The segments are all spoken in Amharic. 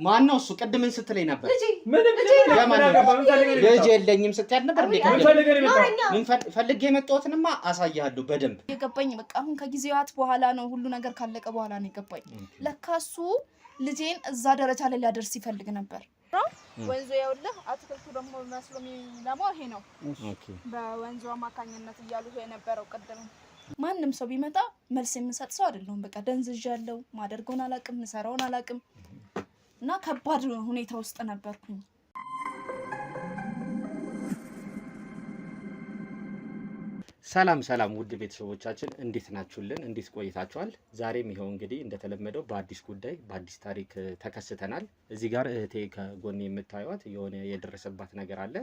ማን ነው እሱ? ቅድምን ስትለኝ ነበር ልጅ የለኝም ስትያት ነበር እንዴ? ምን ፈልጌ የመጣሁትንማ አሳያለሁ በደንብ የገባኝ። በቃ አሁን ከጊዜያት በኋላ ነው ሁሉ ነገር ካለቀ በኋላ ነው የገባኝ። ለካ እሱ ልጄን እዛ ደረጃ ላይ ሊያደርስ ይፈልግ ነበር። ወንዙ ያውልህ አትክልቱ ደግሞ መስሎ የሚለማው ይሄ ነው። በወንዙ አማካኝነት እያሉ የነበረው ቅድም ማንም ሰው ቢመጣ መልስ የምሰጥ ሰው አይደለሁም። በቃ ደንዝዣለሁ። ማደርገውን አላውቅም፣ ምሰራውን አላውቅም እና ከባድ ሁኔታ ውስጥ ነበርኩኝ። ሰላም ውድ ቤተሰቦቻችን እንዴት ናችሁልን? እንዴት ቆይታችኋል? ዛሬም ይሄው እንግዲህ እንደተለመደው በአዲስ ጉዳይ በአዲስ ታሪክ ተከስተናል። እዚህ ጋር እህቴ ከጎኔ የምታዩት የሆነ የደረሰባት ነገር አለ።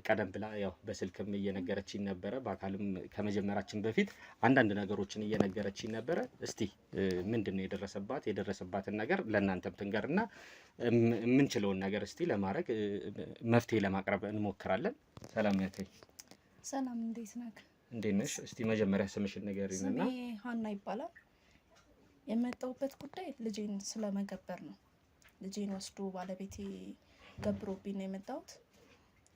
ቀደም ብላ ያው በስልክም እየነገረችኝ ነበረ፣ በአካልም ከመጀመራችን በፊት አንዳንድ ነገሮችን እየነገረችኝ ነበረ። እስቲ ምንድነው የደረሰባትን ነገር ለእናንተም ትንገርና የምንችለውን ነገር እስቲ ለማድረግ መፍትሄ ለማቅረብ እንሞክራለን። ሰላም እህቴ። ሰላም፣ እንዴት ነህ? እንዴት ነሽ? እስቲ መጀመሪያ ስምሽን ንገሪኝና። ስሜ ሀና ይባላል። የመጣሁበት ጉዳይ ልጄን ስለመገበር ነው። ልጄን ወስዶ ባለቤቴ ገብሮብኝ ነው የመጣሁት።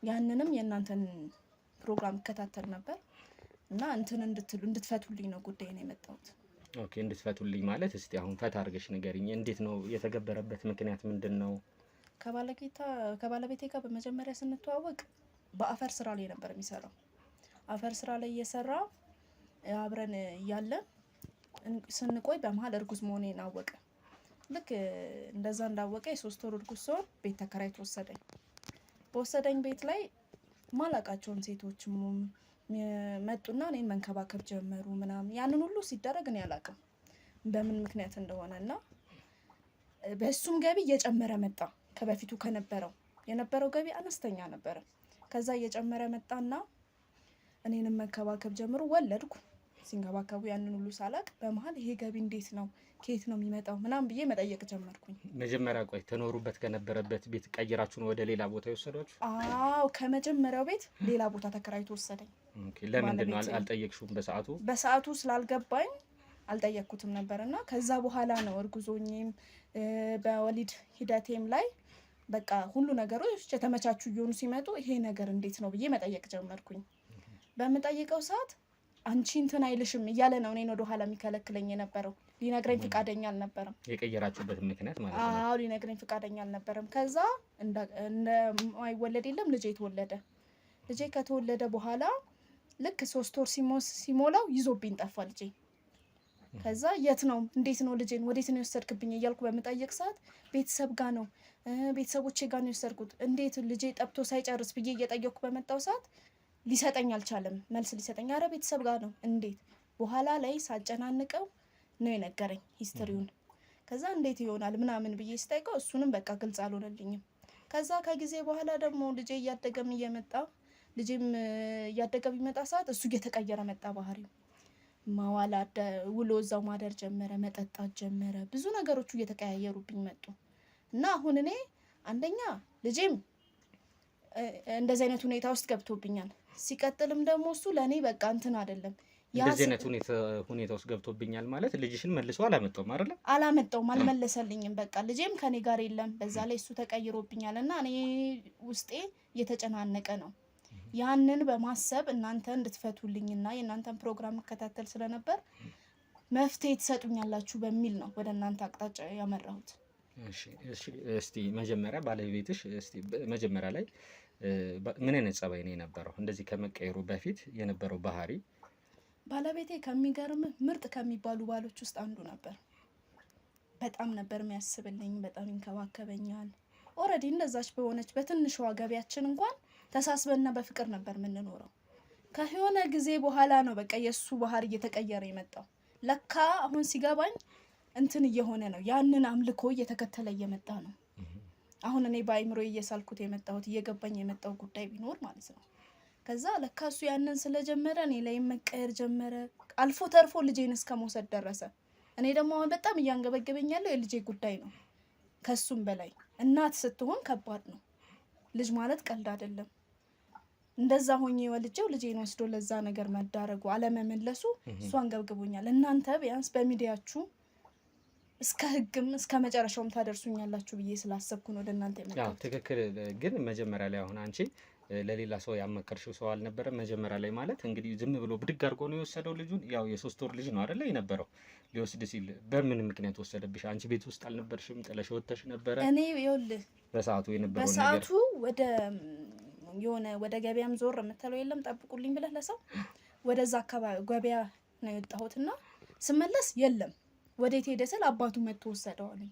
ያንንም የእናንተን ፕሮግራም እከታተል ነበር እና እንድትፈቱልኝ ነው ጉዳይ ነው የመጣሁት። ኦኬ፣ እንድትፈቱልኝ ማለት እስቲ አሁን ፈታ አድርገሽ ንገሪኝ። እንዴት ነው የተገበረበት ምክንያት ምንድነው? ከባለቤቴ ጋር በመጀመሪያ ስንተዋወቅ በአፈር ስራ ላይ ነበር የሚሰራው። አፈር ስራ ላይ እየሰራ አብረን እያለን ስንቆይ በመሀል እርጉዝ መሆኔን አወቀ። ልክ እንደዛ እንዳወቀ የ3 ወር እርጉዝ ሲሆን ቤት ተከራይቶ ወሰደኝ። በወሰደኝ ቤት ላይ ማላቃቸውን ሴቶች መጡና እኔን መንከባከብ ጀመሩ ምናምን። ያንን ሁሉ ሲደረግ እኔ አላውቅም በምን ምክንያት እንደሆነና በእሱም ገቢ እየጨመረ መጣ። ከበፊቱ የነበረው ገቢ አነስተኛ ነበረ። ከዛ እየጨመረ መጣና እኔንም መንከባከብ ጀምሮ ወለድኩ። ሲንከባከቡ ያንን ሁሉ ሳላቅ በመሀል ይሄ ገቢ እንዴት ነው ከየት ነው የሚመጣው ምናምን ብዬ መጠየቅ ጀመርኩኝ። መጀመሪያ ቆይ ተኖሩበት ከነበረበት ቤት ቀይራችሁ ወደ ሌላ ቦታ ይወሰዳችሁ? አዎ፣ ከመጀመሪያው ቤት ሌላ ቦታ ተከራይቶ ወሰደኝ። ኦኬ፣ ለምንድን ነው አልጠየቅሽውም? በሰዓቱ ስላልገባኝ አልጠየቅኩትም ነበርና ከዛ በኋላ ነው እርጉዞኝም በወሊድ ሂደቴም ላይ በቃ ሁሉ ነገሮች የተመቻቹ እየሆኑ ሲመጡ ይሄ ነገር እንዴት ነው ብዬ መጠየቅ ጀመርኩኝ። በምጠይቀው ሰዓት አንቺ እንትን አይልሽም እያለ ነው እኔን ወደ ኋላ የሚከለክለኝ የነበረው። ሊነግረኝ ፍቃደኛ አልነበረም። የቀየራችሁበት ምክንያት ማለት ነው? አዎ፣ ሊነግረኝ ፍቃደኛ አልነበረም። ከዛ እንደማይወለድ የለም ልጄ ተወለደ። ልጄ ከተወለደ በኋላ ልክ 3 ወር ሲሞላው ይዞብኝ ጠፋ ልጄ። ከዛ የት ነው እንዴት ነው ልጄን ወዴት ነው የወሰድክብኝ እያልኩ በምጠይቅ ሰዓት ቤተሰብ ጋር ነው ቤተሰቦቼ ጋር ነው የወሰድኩት። እንዴት ልጄ ጠብቶ ሳይጨርስ ብዬ እየጠየቅኩ በመጣው ሰዓት ሊሰጠኝ አልቻለም። መልስ ሊሰጠኝ አረ ቤተሰብ ጋር ነው። እንዴት በኋላ ላይ ሳጨናንቀው ነው የነገረኝ ሂስትሪውን። ከዛ እንዴት ይሆናል ምናምን ብዬ ስጠይቀው እሱንም በቃ ግልጽ አልሆነልኝም። ከዛ ከጊዜ በኋላ ደግሞ ልጄ እያደገም እያደገ ቢመጣ ሰዓት እሱ እየተቀየረ መጣ ባህሪው። ማዋል ውሎ እዛው ማደር ጀመረ፣ መጠጣት ጀመረ። ብዙ ነገሮቹ እየተቀያየሩብኝ መጡ እና አሁን እኔ አንደኛ ልጄም እንደዚህ አይነት ሁኔታ ውስጥ ገብቶብኛል። ሲቀጥልም ደግሞ እሱ ለኔ በቃ እንትን አይደለም። እንደዚህ አይነት ሁኔታ ውስጥ ገብቶብኛል ማለት ልጅሽን መልሶ አላመጣውም አይደል? አላመጣውም፣ አልመለሰልኝም። በቃ ልጄም ከኔ ጋር የለም። በዛ ላይ እሱ ተቀይሮብኛል እና እኔ ውስጤ እየተጨናነቀ ነው። ያንን በማሰብ እናንተ እንድትፈቱልኝና የእናንተን ፕሮግራም መከታተል ስለነበር መፍትሄ ትሰጡኛላችሁ በሚል ነው ወደ እናንተ አቅጣጫ ያመራሁት። እሺ፣ እስቲ መጀመሪያ ባለቤትሽ መጀመሪያ ላይ ምን አይነት ጸባይ ነው የነበረው? እንደዚህ ከመቀየሩ በፊት የነበረው ባህሪ? ባለቤቴ ከሚገርም ምርጥ ከሚባሉ ባሎች ውስጥ አንዱ ነበር። በጣም ነበር የሚያስብልኝ፣ በጣም ይንከባከበኛል። ኦልሬዲ እንደዛች በሆነች በትንሿ ገቢያችን እንኳን ተሳስበንና በፍቅር ነበር የምንኖረው። ከሆነ ጊዜ በኋላ ነው በቃ የሱ ባህሪ እየተቀየረ የመጣው። ለካ አሁን ሲገባኝ እንትን እየሆነ ነው፣ ያንን አምልኮ እየተከተለ እየመጣ ነው። አሁን እኔ በአይምሮ እየሳልኩት የመጣሁት እየገባኝ የመጣው ጉዳይ ቢኖር ማለት ነው። ከዛ ለካ እሱ ያንን ስለጀመረ እኔ ላይ መቀየር ጀመረ። አልፎ ተርፎ ልጄን እስከ መውሰድ ደረሰ። እኔ ደግሞ አሁን በጣም እያንገበገበኝ ያለው የልጄ ጉዳይ ነው። ከሱም በላይ እናት ስትሆን ከባድ ነው። ልጅ ማለት ቀልድ አይደለም። እንደዛ ሆኜ ወልጄው ልጄን ወስዶ ለዛ ነገር መዳረጉ አለመመለሱ እሱ አንገብግቦኛል። እናንተ ቢያንስ በሚዲያችሁ እስከ ህግም እስከ መጨረሻውም ታደርሱኛላችሁ ብዬ ስላሰብኩ ነው ወደ እናንተ ያው የመጣሁት። ትክክል። ግን መጀመሪያ ላይ አሁን አንቺ ለሌላ ሰው ያመከርሽው ሰው አልነበረም? መጀመሪያ ላይ ማለት እንግዲህ ዝም ብሎ ብድግ አድርጎ ነው የወሰደው ልጁን? ያው የ3 ወር ልጅ ነው አይደለ የነበረው? ሊወስድ ሲል በምን ምክንያት ወሰደብሽ? አንቺ ቤት ውስጥ አልነበርሽም? ጥለሽ ወጥተሽ ነበረ? እኔ ይኸውልህ በሰዓቱ የነበረው ነገር በሰዓቱ ወደ የሆነ ወደ ገበያም ዞር የምትለው የለም ጠብቁልኝ ብለህ ለሰው ወደዛ አካባቢ ገበያ ነው የወጣሁትና ስመለስ የለም። ወዴት ሄደ ስል አባቱ መጥቶ ወሰደው አለኝ።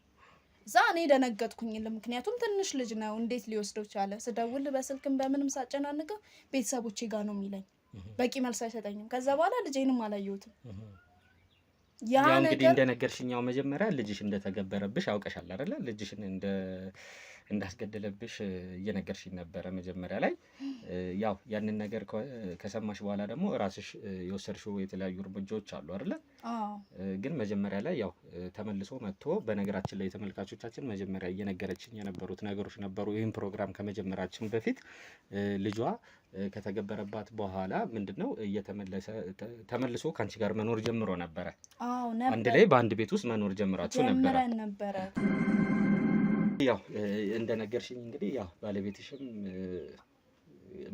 እዛ እኔ ደነገጥኩኝ። ምክንያቱም ትንሽ ልጅ ነው እንዴት ሊወስደው ቻለ? ስደውል በስልክም በምንም ሳጨናንቀው ቤተሰቦቼ ጋር ነው የሚለኝ። በቂ መልስ አይሰጠኝም። ከዛ በኋላ ልጄንም አላየሁትም። ያ እንግዲህ ነገር እንደነገርሽኛው መጀመሪያ ልጅሽ እንደተገበረብሽ አውቀሻል አይደለ? ልጅሽን እንዳስገደለብሽ እየነገርሽኝ ነበረ መጀመሪያ ላይ። ያው ያንን ነገር ከሰማሽ በኋላ ደግሞ ራስሽ የወሰድሽው የተለያዩ እርምጃዎች አሉ አይደለ? ግን መጀመሪያ ላይ ያው ተመልሶ መጥቶ በነገራችን ላይ ተመልካቾቻችን መጀመሪያ እየነገረችኝ የነበሩት ነገሮች ነበሩ። ይህን ፕሮግራም ከመጀመራችን በፊት ልጇ ከተገበረባት በኋላ ምንድነው ተመልሶ ከአንቺ ጋር መኖር ጀምሮ ነበረ። አንድ ላይ በአንድ ቤት ውስጥ መኖር ጀምራችሁ ነበረ። ያው እንደነገርሽኝ እንግዲህ ያው ባለቤትሽም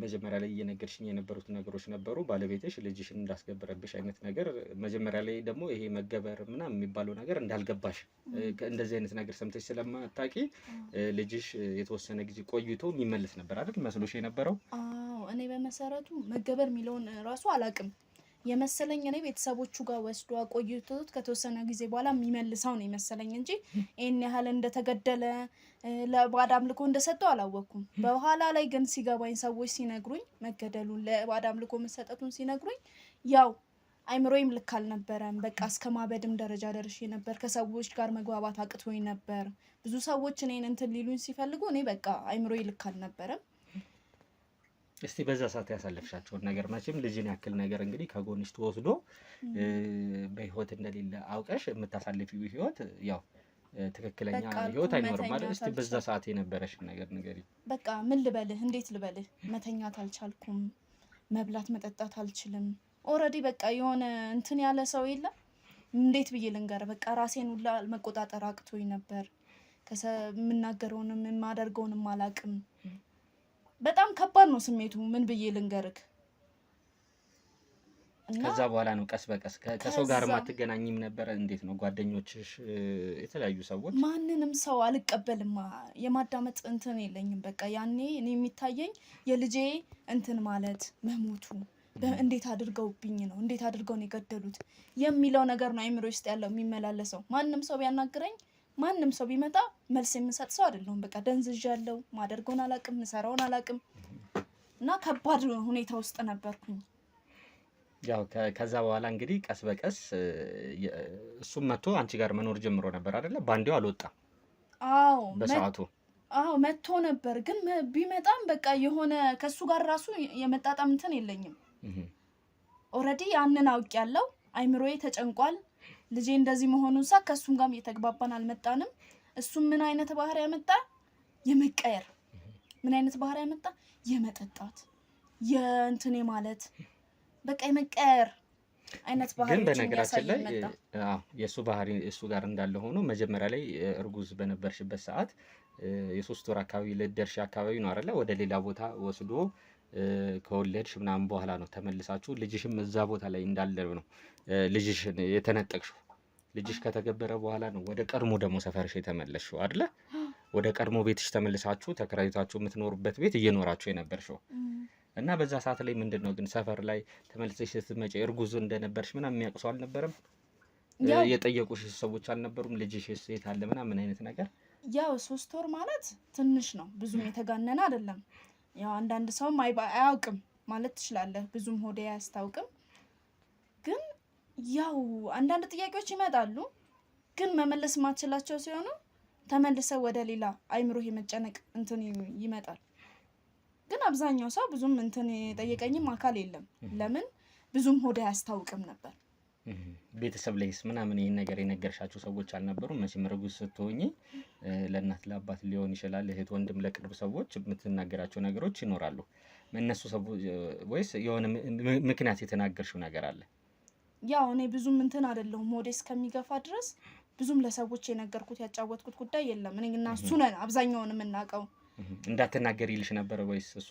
መጀመሪያ ላይ እየነገርሽኝ የነበሩት ነገሮች ነበሩ። ባለቤትሽ ልጅሽን እንዳስገበረብሽ አይነት ነገር መጀመሪያ ላይ ደግሞ ይሄ መገበር ምናምን የሚባለው ነገር እንዳልገባሽ እንደዚህ አይነት ነገር ሰምተሽ ስለማታውቂ ልጅሽ የተወሰነ ጊዜ ቆይቶ የሚመለስ ነበር አይደል መስሎሽ የነበረው? እኔ በመሰረቱ መገበር የሚለውን ራሱ አላውቅም የመሰለኝ። እኔ ቤተሰቦቹ ጋር ወስዶ አቆይቶት ከተወሰነ ጊዜ በኋላ የሚመልሰው ነው የመሰለኝ እንጂ ይሄን ያህል እንደተገደለ ለባዕድ አምልኮ እንደሰጠው አላወቅኩም። በኋላ ላይ ግን ሲገባኝ ሰዎች ሲነግሩኝ መገደሉን ለባዕድ አምልኮ መሰጠቱን ሲነግሩኝ ያው አይምሮዬም ልክ አልነበረም። በቃ እስከ ማበድም ደረጃ ደርሼ ነበር። ከሰዎች ጋር መግባባት አቅቶኝ ነበር። ብዙ ሰዎች እኔን እንትን ሊሉኝ ሲፈልጉ እኔ በቃ አይምሮዬ ልክ አልነበረም። እስቲ በዛ ሰዓት ያሳለፍሻቸውን ነገር መቼም ልጅን ያክል ነገር እንግዲህ ከጎንሽ ተወስዶ በህይወት እንደሌለ አውቀሽ የምታሳልፊው ህይወት ያው ትክክለኛ ህይወት አይኖርም ማለት። እስቲ በዛ ሰዓት የነበረሽን ነገር ንገሪኝ። በቃ ምን ልበልህ፣ እንዴት ልበልህ፣ መተኛት አልቻልኩም፣ መብላት መጠጣት አልችልም። ኦልሬዲ በቃ የሆነ እንትን ያለ ሰው የለም እንዴት ብዬ ልንገር። በቃ ራሴን ሁላ መቆጣጠር አቅቶኝ ነበር። የምናገረውንም የማደርገውንም አላቅም። በጣም ከባድ ነው ስሜቱ። ምን ብዬ ልንገርክ። ከዛ በኋላ ነው ቀስ በቀስ ከሰው ጋር ማትገናኝም ነበር? እንዴት ነው ጓደኞችሽ፣ የተለያዩ ሰዎች? ማንንም ሰው አልቀበልም። የማዳመጥ እንትን የለኝም። በቃ ያኔ እኔ የሚታየኝ የልጄ እንትን ማለት መሞቱ እንዴት አድርገውብኝ ነው፣ እንዴት አድርገው ነው የገደሉት የሚለው ነገር ነው አይምሮ ውስጥ ያለው የሚመላለሰው። ማንም ሰው ቢያናግረኝ ማንም ሰው ቢመጣ መልስ የምሰጥ ሰው አይደለሁም። በቃ ደንዝዣለሁ። ማደርገውን አላቅም፣ ምሰራውን አላቅም እና ከባድ ሁኔታ ውስጥ ነበርኩኝ። ያው ከዛ በኋላ እንግዲህ ቀስ በቀስ እሱም መጥቶ አንቺ ጋር መኖር ጀምሮ ነበር አይደለ? ባንዴው አልወጣም? አዎ በሰዓቱ መጥቶ ነበር። ግን ቢመጣም በቃ የሆነ ከሱ ጋር ራሱ የመጣጣም እንትን የለኝም። ኦልሬዲ ያንን አውቄያለሁ። አይምሮዬ ተጨንቋል። ልጄ እንደዚህ መሆኑን ሳ ከሱም ጋር እየተግባባን አልመጣንም። እሱም ምን አይነት ባህሪ ያመጣ የመቀየር ምን አይነት ባህሪ ያመጣ የመጠጣት የእንትኔ ማለት በቃ የመቀየር አይነት ባህሪ። ግን በነገራችን ላይ የሱ ባህሪ እሱ ጋር እንዳለ ሆኖ መጀመሪያ ላይ እርጉዝ በነበርሽበት ሰዓት የ3 ወር አካባቢ ልደርሽ አካባቢ ነው አይደለ? ወደ ሌላ ቦታ ወስዶ ከወለድሽ ምናምን በኋላ ነው ተመልሳችሁ ልጅሽም እዛ ቦታ ላይ እንዳለ ነው ልጅሽን የተነጠቅሽው። ልጅሽ ከተገበረ በኋላ ነው ወደ ቀድሞ ደግሞ ሰፈርሽ የተመለስሽው አይደለ? ወደ ቀድሞ ቤትሽ ተመልሳችሁ ተከራይታችሁ የምትኖሩበት ቤት እየኖራችሁ የነበርሽው እና በዛ ሰዓት ላይ ምንድነው ግን ሰፈር ላይ ተመልሰሽ ስትመጪ እርጉዝ እንደነበርሽ ምናምን የሚያውቅ ሰው አልነበረም? የጠየቁሽ ሰዎች አልነበሩም? ልጅሽስ የት አለ ምናምን አይነት ነገር? ያው 3 ወር ማለት ትንሽ ነው፣ ብዙም የተጋነነ አይደለም። ያው አንዳንድ ሰውም አያውቅም ማለት ትችላለህ። ብዙም ሆዴ አያስታውቅም። ግን ያው አንዳንድ ጥያቄዎች ይመጣሉ፣ ግን መመለስ ማትችላቸው ሲሆኑ ተመልሰው ወደ ሌላ አይምሮ የመጨነቅ እንትን ይመጣል። ግን አብዛኛው ሰው ብዙም እንትን የጠየቀኝም አካል የለም። ለምን ብዙም ሆዴ አያስታውቅም ነበር። ቤተሰብ ላይስ ምናምን ይሄን ነገር የነገርሻቸው ሰዎች አልነበሩም? መቼም እርጉዝ ስትሆኚ ለእናት ለአባት ሊሆን ይችላል፣ እህት ወንድም፣ ለቅርብ ሰዎች የምትናገራቸው ነገሮች ይኖራሉ። እነሱ ሰዎች ወይስ የሆነ ምክንያት የተናገርሽው ነገር አለ? ያው እኔ ብዙም እንትን አይደለሁም ሆዴ እስከሚገፋ ድረስ ብዙም ለሰዎች የነገርኩት ያጫወትኩት ጉዳይ የለም። እኔና እሱ ነን አብዛኛውን የምናውቀው። እንዳትናገር ይልሽ ነበር ወይስ እሱ?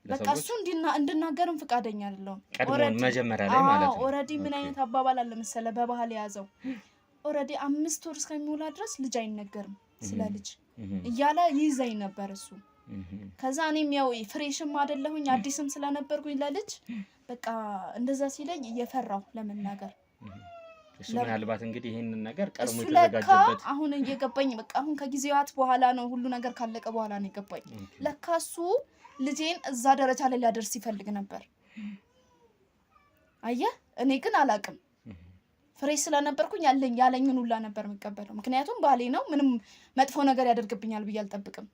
በቃ እሱ እንድናገርም ፍቃደኛ አይደለም። ቀድሞን መጀመሪያ ላይ ማለት ነው። ኦሬዲ ምን አይነት አባባል አለ መሰለ በባህል ያዘው ኦሬዲ 5 ወር እስከሚሞላ ድረስ ልጅ አይነገርም ስለ ልጅ እያለ ይዘኝ ነበር እሱ። ከዛ እኔም ያው ፍሬሽም አይደለሁኝ አዲስም ስለነበርኩኝ ለልጅ በቃ እንደዛ ሲለኝ እየፈራሁ ለመናገር እሱ ምናልባት እንግዲህ ይሄንን ነገር ቀድሞ የተዘጋጀበት አሁን እየገባኝ በቃ አሁን ከጊዜያት በኋላ ነው ሁሉ ነገር ካለቀ በኋላ ነው የገባኝ። ለካሱ ልጄን እዛ ደረጃ ላይ ሊያደርስ ይፈልግ ነበር። አየህ እኔ ግን አላቅም ፍሬሽ ስለነበርኩኝ ያለኝን ሁላ ነበር የሚቀበለው። ምክንያቱም ባሌ ነው ምንም መጥፎ ነገር ያደርግብኛል ብዬ አልጠብቅም።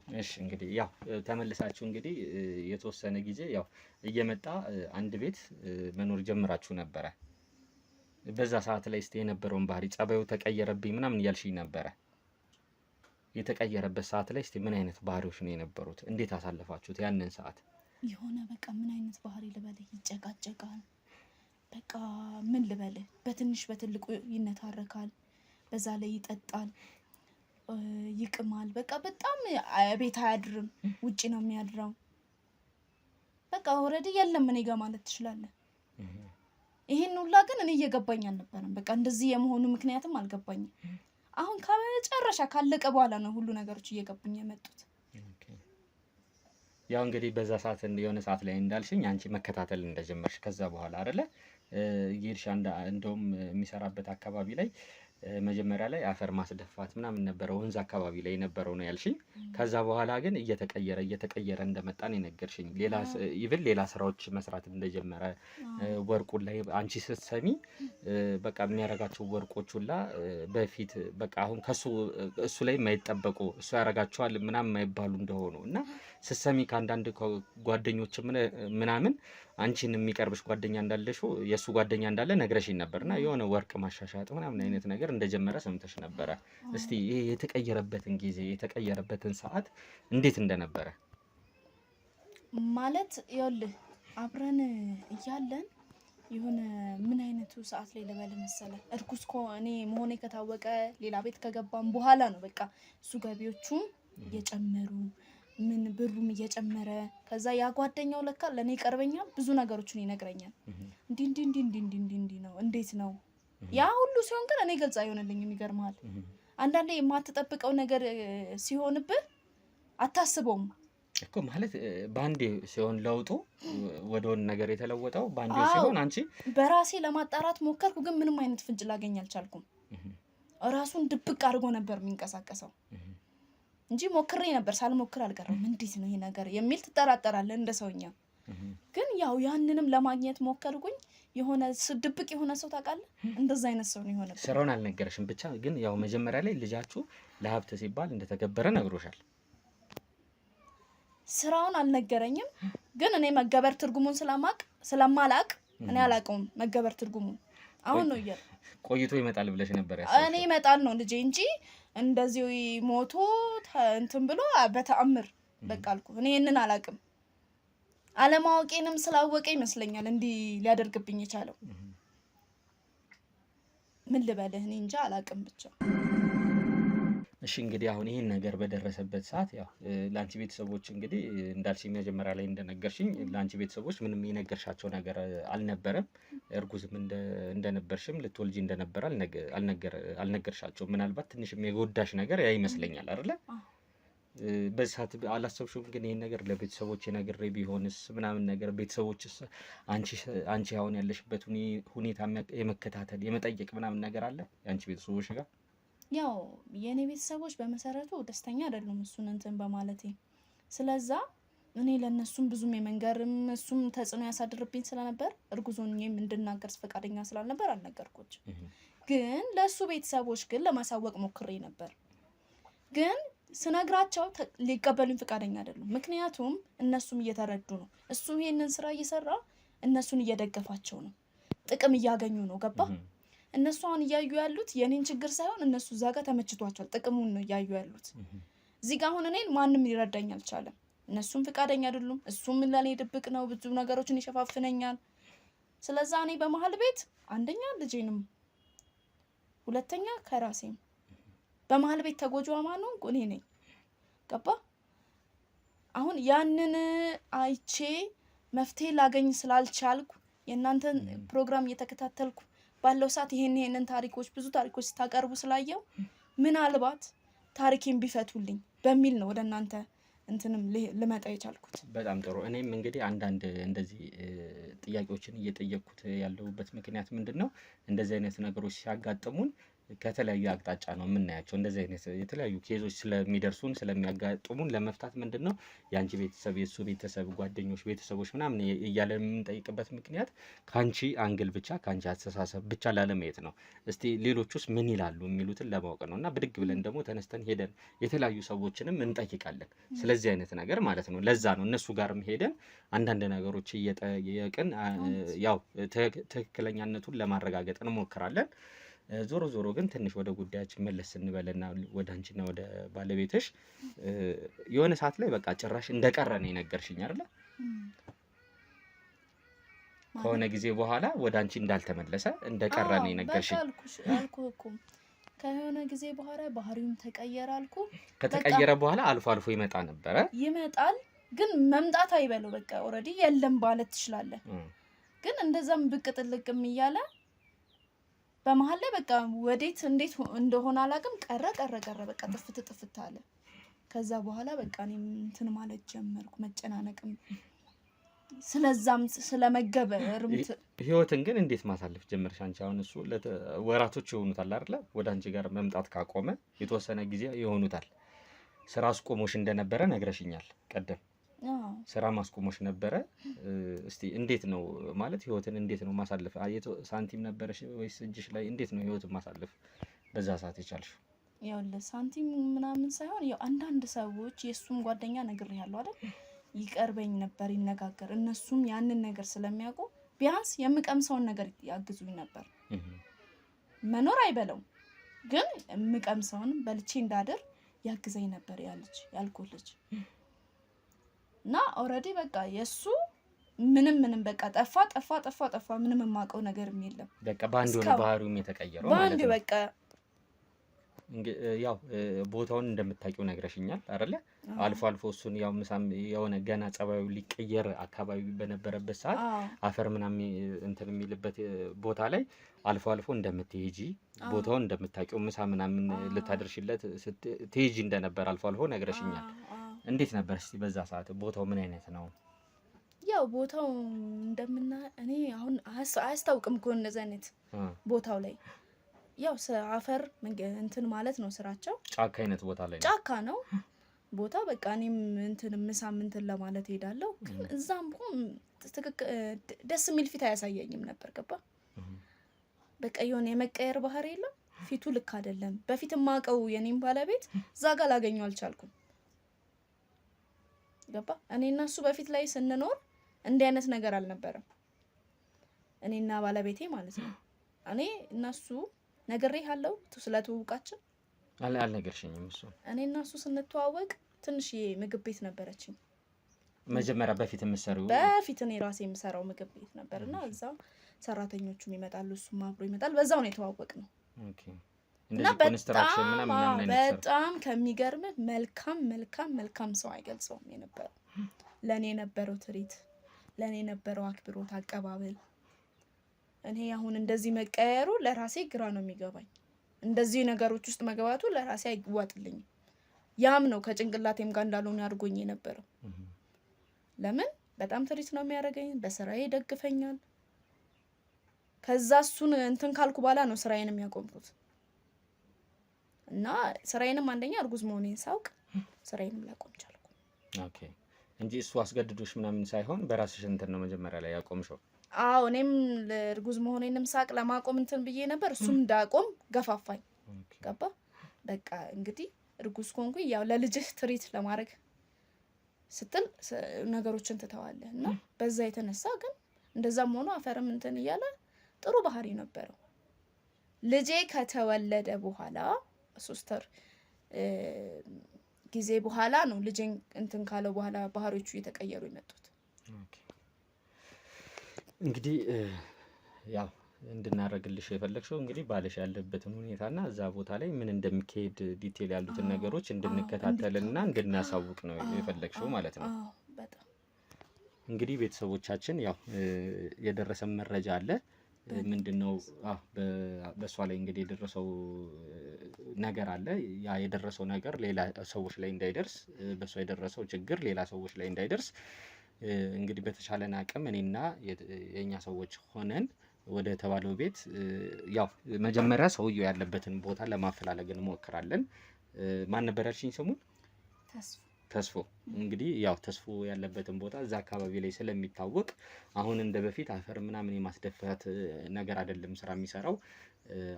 እሺ እንግዲህ ያው ተመልሳችሁ እንግዲህ የተወሰነ ጊዜ ያው እየመጣ አንድ ቤት መኖር ጀምራችሁ ነበረ። በዛ ሰዓት ላይ እስቲ የነበረውን ባህሪ ጸባዩ ተቀየረብኝ ምናምን እያልሽኝ ነበረ። የተቀየረበት ሰዓት ላይ እስቲ ምን አይነት ባህሪዎች ነው የነበሩት? እንዴት አሳለፋችሁት ያንን ሰዓት? የሆነ በቃ ምን አይነት ባህሪ ልበልህ፣ ይጨቃጨቃል። በቃ ምን ልበልህ፣ በትንሽ በትልቁ ይነታረካል፣ በዛ ላይ ይጠጣል፣ ይቅማል። በቃ በጣም ቤት አያድርም፣ ውጪ ነው የሚያድረው። በቃ ኦሬዲ የለም እኔ ጋር ማለት ትችላለህ። ይሄን ሁላ ግን እኔ እየገባኝ አልነበረም። በቃ እንደዚህ የመሆኑ ምክንያትም አልገባኝም። አሁን ከመጨረሻ ካለቀ በኋላ ነው ሁሉ ነገሮች እየገቡኝ የመጡት። ያው እንግዲህ በዛ ሰዓት የሆነ ሰዓት ላይ እንዳልሽኝ አንቺ መከታተል እንደጀመርሽ ከዛ በኋላ አይደለ ይርሻ እንደውም የሚሰራበት አካባቢ ላይ መጀመሪያ ላይ አፈር ማስደፋት ምናምን ነበረ ወንዝ አካባቢ ላይ ነበረው ነው ያልሽኝ። ከዛ በኋላ ግን እየተቀየረ እንደመጣ ነው የነገርሽኝ። ሌላ ስራዎች መስራት እንደጀመረ ወርቁን ላይ አንቺ ስትሰሚ በቃ የሚያረጋቸው ወርቆች ሁላ በፊት በቃ አሁን እሱ ላይ የማይጠበቁ እሱ ያረጋቸዋል ምናምን የማይባሉ እንደሆኑ እና ስትሰሚ ከአንዳንድ ጓደኞች ምናምን አንቺን የሚቀርብሽ ጓደኛ እንዳለሽው የሱ ጓደኛ እንዳለ ነግረሽኝ ነበርና የሆነ ወርቅ ማሻሻጥ ምናምን አይነት ነገር እንደጀመረ ሰምተሽ ነበረ። እስቲ ይሄ የተቀየረበትን ጊዜ የተቀየረበትን ሰዓት እንዴት እንደነበረ ማለት ይኸውልህ አብረን እያለን የሆነ ምን አይነቱ ሰዓት ላይ ልበል መሰለ እርጉዝ እኔ መሆኔ ከታወቀ ሌላ ቤት ከገባም በኋላ ነው በቃ እሱ ገቢዎቹም እየጨመሩ ምን ብሩም እየጨመረ ከዛ ያ ጓደኛው ለካ ለኔ ቀርበኛል ብዙ ነገሮችን ይነግረኛል። እንዲ ነው እንዴት ነው ያ ሁሉ ሲሆን ግን እኔ ገልጻ አይሆንልኝም። ይገርማል አንዳንዴ የማትጠብቀው ነገር ሲሆንብህ አታስበውም እኮ ማለት ባንዴ ሲሆን ለውጡ ወደውን ነገር የተለወጠው ባንዴ ሲሆን አንቺ በራሴ ለማጣራት ሞከርኩ ግን ምንም አይነት ፍንጭ ላገኝ አልቻልኩም። ራሱን ድብቅ አድርጎ ነበር የሚንቀሳቀሰው እንጂ ሞክሬ ነበር ሳልሞክር አልቀረም። እንዴት ነው ይሄ ነገር የሚል ትጠራጠራለህ እንደ ሰውኛ። ግን ያው ያንንም ለማግኘት ሞከርኩኝ። የሆነ ድብቅ የሆነ ሰው ታውቃለህ እንደዛ አይነት ሰው ነው የሆነው። ስራውን አልነገረሽም ብቻ ግን ያው መጀመሪያ ላይ ልጃችሁ ለሀብት ሲባል እንደተገበረ ነግሮሻል። ስራውን አልነገረኝም ግን እኔ መገበር ትርጉሙን ስለማላቅ እኔ አላውቀውም መገበር ትርጉሙን። አሁን ነው ቆይቶ ይመጣል ብለሽ ነበር ያሰብኩት። እኔ ይመጣል ነው ልጄ እንጂ እንደዚህ ሞቶ እንትን ብሎ በተአምር በቃ አልኩ። እኔ እንን አላውቅም። አለማወቄንም ስላወቀ ይመስለኛል እንዲህ ሊያደርግብኝ የቻለው። ምን ልበልህ እኔ እንጃ አላውቅም ብቻ። እሺ እንግዲህ አሁን ይሄን ነገር በደረሰበት ሰዓት ያው ላንቺ ቤተሰቦች እንግዲህ እንዳልሽኝ መጀመሪያ ላይ እንደነገርሽኝ ላንቺ ቤተሰቦች ምንም የነገርሻቸው ነገር አልነበረም። እርጉዝም እንደነበርሽም ልትወልጂ እንደነበረ አልነገርሻቸው። ምናልባት ትንሽም የጎዳሽ ነገር ያ ይመስለኛል አይደለ? በሰዓት አላሰብሽውም ግን ይሄን ነገር ለቤተሰቦች የነገር ቢሆንስ ምናምን ነገር ቤተሰቦችስ አንቺ አሁን ያለሽበት ሁኔታ የመከታተል የመጠየቅ ምናምን ነገር አለ ያንቺ ቤተሰቦች ጋር? ያው የኔ ቤተሰቦች በመሰረቱ ደስተኛ አይደሉም እሱን እንትን በማለቴ። ስለዛ እኔ ለነሱም ብዙም የመንገርም እሱም ተጽዕኖ ያሳድርብኝ ስለነበር እርጉዞኝም እንድናገር ፈቃደኛ ስላልነበር አልነገርኩት። ግን ለሱ ቤተሰቦች ግን ለማሳወቅ ሞክሬ ነበር። ግን ስነግራቸው ሊቀበሉኝ ፈቃደኛ አይደሉም። ምክንያቱም እነሱም እየተረዱ ነው። እሱ ይሄንን ስራ እየሰራ እነሱን እየደገፋቸው ነው። ጥቅም እያገኙ ነው። ገባ? እነሱ አሁን እያዩ ያሉት የኔን ችግር ሳይሆን እነሱ እዛ ጋር ተመችቷቸዋል። ጥቅሙን ነው እያዩ ያሉት። እዚህ ጋር አሁን እኔን ማንም ሊረዳኝ አልቻለም። እነሱም ፈቃደኛ አይደሉም። እሱም ለኔ ድብቅ ነው፣ ብዙ ነገሮችን ይሸፋፍነኛል። ስለዛ እኔ በመሀል ቤት አንደኛ ልጄንም ሁለተኛ ከራሴም በመሃል ቤት ተጎጂዋ ማን ነው? እኔ ነኝ። ገባ? አሁን ያንን አይቼ መፍትሄ ላገኝ ስላልቻልኩ የእናንተን ፕሮግራም እየተከታተልኩ ባለው ሰዓት ይሄንን ታሪኮች ብዙ ታሪኮች ስታቀርቡ ስላየው ምናልባት ታሪኬን ቢፈቱልኝ በሚል ነው ወደ እናንተ እንትንም ልመጣ የቻልኩት። በጣም ጥሩ። እኔም እንግዲህ አንዳንድ እንደዚህ ጥያቄዎችን እየጠየቅኩት ያለሁበት ምክንያት ምንድነው እንደዚህ አይነት ነገሮች ሲያጋጥሙን ከተለያዩ አቅጣጫ ነው የምናያቸው። እንደዚህ አይነት የተለያዩ ኬዞች ስለሚደርሱን ስለሚያጋጥሙን ለመፍታት ምንድነው ያንቺ ቤተሰብ የሱ ቤተሰብ ጓደኞች ቤተሰቦች ምናምን እያለ የምንጠይቅበት ምክንያት ካንቺ አንግል ብቻ ካንቺ አስተሳሰብ ብቻ ላለማየት ነው። እስቲ ሌሎቹስ ምን ይላሉ የሚሉትን ለማወቅ ነውና ብድግ ብለን ደግሞ ተነስተን ሄደን የተለያዩ ሰዎችንም እንጠይቃለን ስለዚህ አይነት ነገር ማለት ነው። ለዛ ነው እነሱ ጋርም ሄደን አንዳንድ ነገሮች እየጠየቅን ያው ትክክለኛነቱን ለማረጋገጥ እንሞክራለን። ዞሮ ዞሮ ግን ትንሽ ወደ ጉዳያችን መለስ እንበልና ወደ አንቺና ወደ ባለቤትሽ የሆነ ሰዓት ላይ በቃ ጭራሽ እንደቀረ ነው የነገርሽኝ አይደል? ከሆነ ጊዜ በኋላ ወደ አንቺ እንዳልተመለሰ እንደቀረ ነው የነገርሽኝ። አልኩህ እኮ ከሆነ ጊዜ በኋላ ባህሪውም ተቀየረ አልኩ። ከተቀየረ በኋላ አልፎ አልፎ ይመጣ ነበረ። ይመጣል ግን መምጣት አይበለው በቃ ኦሬዲ የለም ማለት ትችላለህ። ግን እንደዛም ብቅ ጥልቅም እያለ በመሃል ላይ በቃ ወዴት እንዴት እንደሆነ አላውቅም ቀረ በቃ ጥፍት አለ። ከዛ በኋላ በቃ እኔም እንትን ማለት ጀመርኩ መጨናነቅም ስለዛም ስለመገበርም። ህይወትን ግን እንዴት ማሳለፍ ጀመርሽ አንቺ? አሁን እሱ ወራቶች ይሆኑታል አይደለ? ወደ አንቺ ጋር መምጣት ካቆመ የተወሰነ ጊዜ ይሆኑታል። ስራ አስቆሞሽ እንደነበረ ነግረሽኛል ቀደም። ስራ ማስቆሞሽ ነበረ። እስቲ እንዴት ነው ማለት ህይወትን እንዴት ነው ማሳለፍ? ሳንቲም ነበረሽ ወይስ እጅሽ ላይ እንዴት ነው ህይወትን ማሳለፍ በዛ ሰዓት የቻልሽው? ያው ለሳንቲም ምናምን ሳይሆን ያው አንዳንድ ሰዎች የሱም ጓደኛ ነግሬያለሁ አይደል? ይቀርበኝ ነበር ይነጋገር። እነሱም ያንን ነገር ስለሚያውቁ ቢያንስ የምቀምሰውን ነገር ያግዙኝ ነበር። መኖር አይበለው ግን የምቀምሰውን በልቼ እንዳደር ያግዘኝ ነበር ያልኩት ልጅ እና ኦሬዲ በቃ የሱ ምንም በቃ ጠፋ ምንም የማውቀው ነገር የለም። በቃ ባንዱ ነው ባህሪውም የተቀየረው ማለት ነው። ባንዱ በቃ ያው ቦታውን እንደምታውቂው ነግረሽኛል አይደለ? አልፎ እሱን ያው ምሳም የሆነ ገና ጸባዩ ሊቀየር አካባቢ በነበረበት ሰዓት አፈር ምናምን እንትን የሚልበት ቦታ ላይ አልፎ እንደምትሄጂ ቦታውን እንደምታውቂው ምሳ ምናምን ልታደርሽለት ስትሄጂ እንደነበር አልፎ ነግረሽኛል። እንዴት ነበር እስቲ በዛ ሰዓት ቦታው ምን አይነት ነው? ያው ቦታው እኔ አሁን አያስታውቅም እኮ እንደዚህ አይነት ቦታው ላይ ያው አፈር እንትን ማለት ነው ስራቸው። ጫካ አይነት ቦታ ላይ ነው። ጫካ ነው ቦታ በቃ እኔም እንትን ምሳም እንትን ለማለት ሄዳለሁ። ግን እዛም ደስ የሚል ፊት አያሳየኝም ነበር። ገባ በቃ የሆነ የመቀየር ባህሪ የለም። ፊቱ ልክ አይደለም። በፊት ማቀው የኔም ባለቤት እዛ ጋር ላገኘው አልቻልኩም። ገባ እኔና እሱ በፊት ላይ ስንኖር እንዲህ አይነት ነገር አልነበረም። እኔና ባለቤቴ ማለት ነው። እኔ እና እሱ ነግሬሃለሁ ስለተዋወቃችን አልነገርሽኝም? እሱ እኔና እሱ ስንተዋወቅ ትንሽ ምግብ ቤት ነበረችኝ መጀመሪያ በፊት የምትሰሪው? በፊት እኔ ራሴ የምሰራው ምግብ ቤት ነበርና እዛ ሰራተኞቹም ይመጣሉ እሱም አብሮ ይመጣል። በዛው ነው የተዋወቅነው። ኦኬ እንደዚህ ኮንስትራክሽን ምናምን በጣም ከሚገርም መልካም ሰው አይገልጸውም የነበረው። ለኔ የነበረው ትሪት፣ ለኔ የነበረው አክብሮት፣ አቀባበል እኔ አሁን እንደዚህ መቀየሩ ለራሴ ግራ ነው የሚገባኝ። እንደዚህ ነገሮች ውስጥ መግባቱ ለራሴ አይዋጥልኝም። ያም ነው ከጭንቅላቴም ጋር እንዳልሆነ አድርጎኝ የነበረው። ለምን በጣም ትሪት ነው የሚያደርገኝ፣ በስራዬ ይደግፈኛል። ከዛ እሱን እንትን ካልኩ በኋላ ነው ስራዬንም ያቆምኩት እና ስራዬንም አንደኛ እርጉዝ መሆኔን ሳውቅ ስራዬንም ላቆም ቻልኩ። ኦኬ እንጂ እሱ አስገድዶሽ ምናምን ሳይሆን በራስሽ እንትን ነው መጀመሪያ ላይ ያቆምሽው? አዎ እኔም እርጉዝ መሆኔንም ሳቅ ለማቆም እንትን ብዬ ነበር። እሱም እንዳቆም ገፋፋኝ። ገባ በቃ እንግዲህ እርጉዝ ኮንኩኝ ያው ለልጅህ ትሪት ለማድረግ ስትል ነገሮችን ትተዋለህ እና በዛ የተነሳ ግን እንደዛም ሆኖ አፈርም እንትን እያለ ጥሩ ባህሪ ነበረው። ልጄ ከተወለደ በኋላ 3 ወር ጊዜ በኋላ ነው ልጄን እንትን ካለው በኋላ ባህሪዎቹ እየተቀየሩ የመጡት። እንግዲህ ያው እንድናረግልሽ የፈለግሽው እንግዲህ ባልሽ ያለበትን ሁኔታና እዛ ቦታ ላይ ምን እንደሚካሄድ ዲቴል ያሉትን ነገሮች እንድንከታተልና እንድናሳውቅ ነው የፈለግሽው ማለት ነው። በጣም እንግዲህ ቤተሰቦቻችን ያው የደረሰን መረጃ አለ። ምንድነው በሷ ላይ እንግዲህ የደረሰው ነገር አለ። ያ የደረሰው ነገር ሌላ ሰዎች ላይ እንዳይደርስ፣ በሷ የደረሰው ችግር ሌላ ሰዎች ላይ እንዳይደርስ እንግዲህ በተቻለን አቅም እኔና የኛ ሰዎች ሆነን ወደ ተባለው ቤት ያው መጀመሪያ ሰውየው ያለበትን ቦታ ለማፈላለግ እንሞክራለን። ማን ነበር ያልሽኝ ስሙን? ተስፎ። እንግዲህ ያው ተስፎ ያለበትን ቦታ እዛ አካባቢ ላይ ስለሚታወቅ አሁን እንደ በፊት አፈር ምናምን የማስደፋት ነገር አይደለም ስራ የሚሰራው።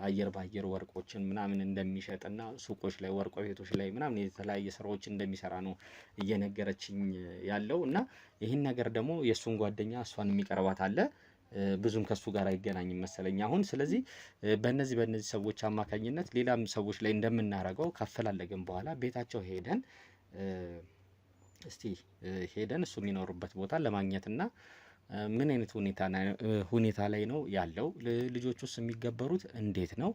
አየር ባየር ወርቆችን ምናምን እንደሚሸጥና ሱቆች ላይ ወርቆ ቤቶች ላይ ምናምን የተለያየ ስራዎችን እንደሚሰራ ነው እየነገረችኝ ያለው። እና ይህን ነገር ደግሞ የእሱን ጓደኛ እሷን የሚቀርባት አለ፣ ብዙም ከሱ ጋር አይገናኝም መሰለኝ አሁን። ስለዚህ በእነዚህ ሰዎች አማካኝነት ሌላም ሰዎች ላይ እንደምናረገው ካፈላለግን በኋላ ቤታቸው ሄደን እስቲ ሄደን እሱ የሚኖሩበት ቦታ ለማግኘትና ምን አይነት ሁኔታ ላይ ነው ያለው፣ ልጆቹስ የሚገበሩት እንዴት ነው፣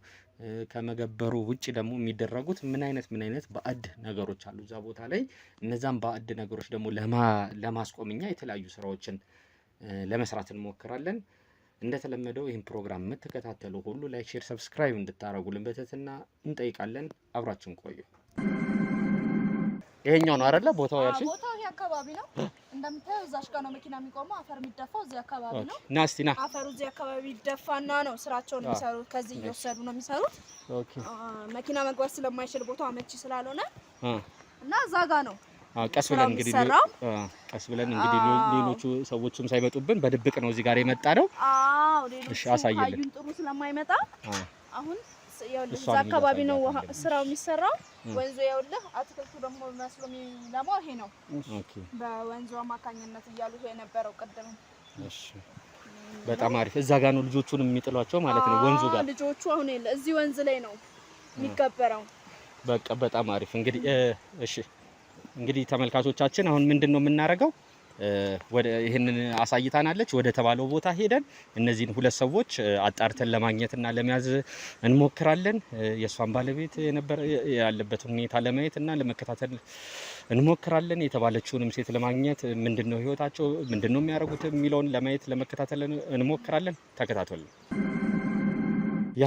ከመገበሩ ውጪ ደግሞ የሚደረጉት ምን አይነት ባዕድ ነገሮች አሉ እዛ ቦታ ላይ። እነዛም ባዕድ ነገሮች ደግሞ ለማስቆምኛ የተለያዩ ስራዎችን ለመስራት እንሞክራለን። እንደተለመደው ይህን ፕሮግራም የምትከታተሉ ሁሉ ላይክ፣ ሼር፣ ሰብስክራይብ እንድታረጉልን በትህትና እንጠይቃለን። አብራችን ቆዩ። ይሄኛው ነው አይደለ ቦታው ያልሽ? ቦታው ይሄ አካባቢ ነው። እንደምታየው እዛሽ ጋር ነው መኪና የሚቆመው። አፈር የሚደፋው እዚህ አካባቢ ነው። ና እስቲ ና። አፈሩ እዚህ አካባቢ ይደፋና ነው ስራቸውን የሚሰሩት። ከዚህ እየወሰዱ ነው የሚሰሩት። ኦኬ። መኪና መግባት ስለማይችል ቦታው አመቺ ስላልሆነ እና እዛ ጋር ነው ቀስ ብለን እንግዲህ ሌሎቹ ሰዎችም ሳይመጡብን በድብቅ ነው እዚህ ጋር የመጣ ነው። አዎ ሌሎቹ አዩን ጥሩ ስለማይመጣ አሁን እዛ አካባቢ ነው ስራው የሚሰራው። ወንዙ ያውልህ አትክልቱ ደግሞ መስሎ የሚለማው ይሄ ነው። ኦኬ። በወንዙ አማካኝነት እያሉ የነበረው ቅድም። እሺ በጣም አሪፍ። እዛ ጋር ነው ልጆቹን የሚጥሏቸው ማለት ነው ወንዙ ጋር። ልጆቹ አሁን እዚህ ወንዝ ላይ ነው የሚገበረው። በቃ በጣም አሪፍ። እሺ እንግዲህ ተመልካቾቻችን አሁን ምንድነው የምናረገው? ወደ ይሄንን አሳይታናለች። ወደ ተባለው ቦታ ሄደን እነዚህን ሁለት ሰዎች አጣርተን ለማግኘትና ለመያዝ እንሞክራለን። የሷን ባለቤት ያለበትን ሁኔታ ለማየት እና ለመከታተል እንሞክራለን። የተባለችውንም ሴት ለማግኘት ምንድነው ህይወታቸው፣ ምንድነው የሚያደርጉት የሚለውን ለማየት ለመከታተል እንሞክራለን። ተከታተሉ። ያ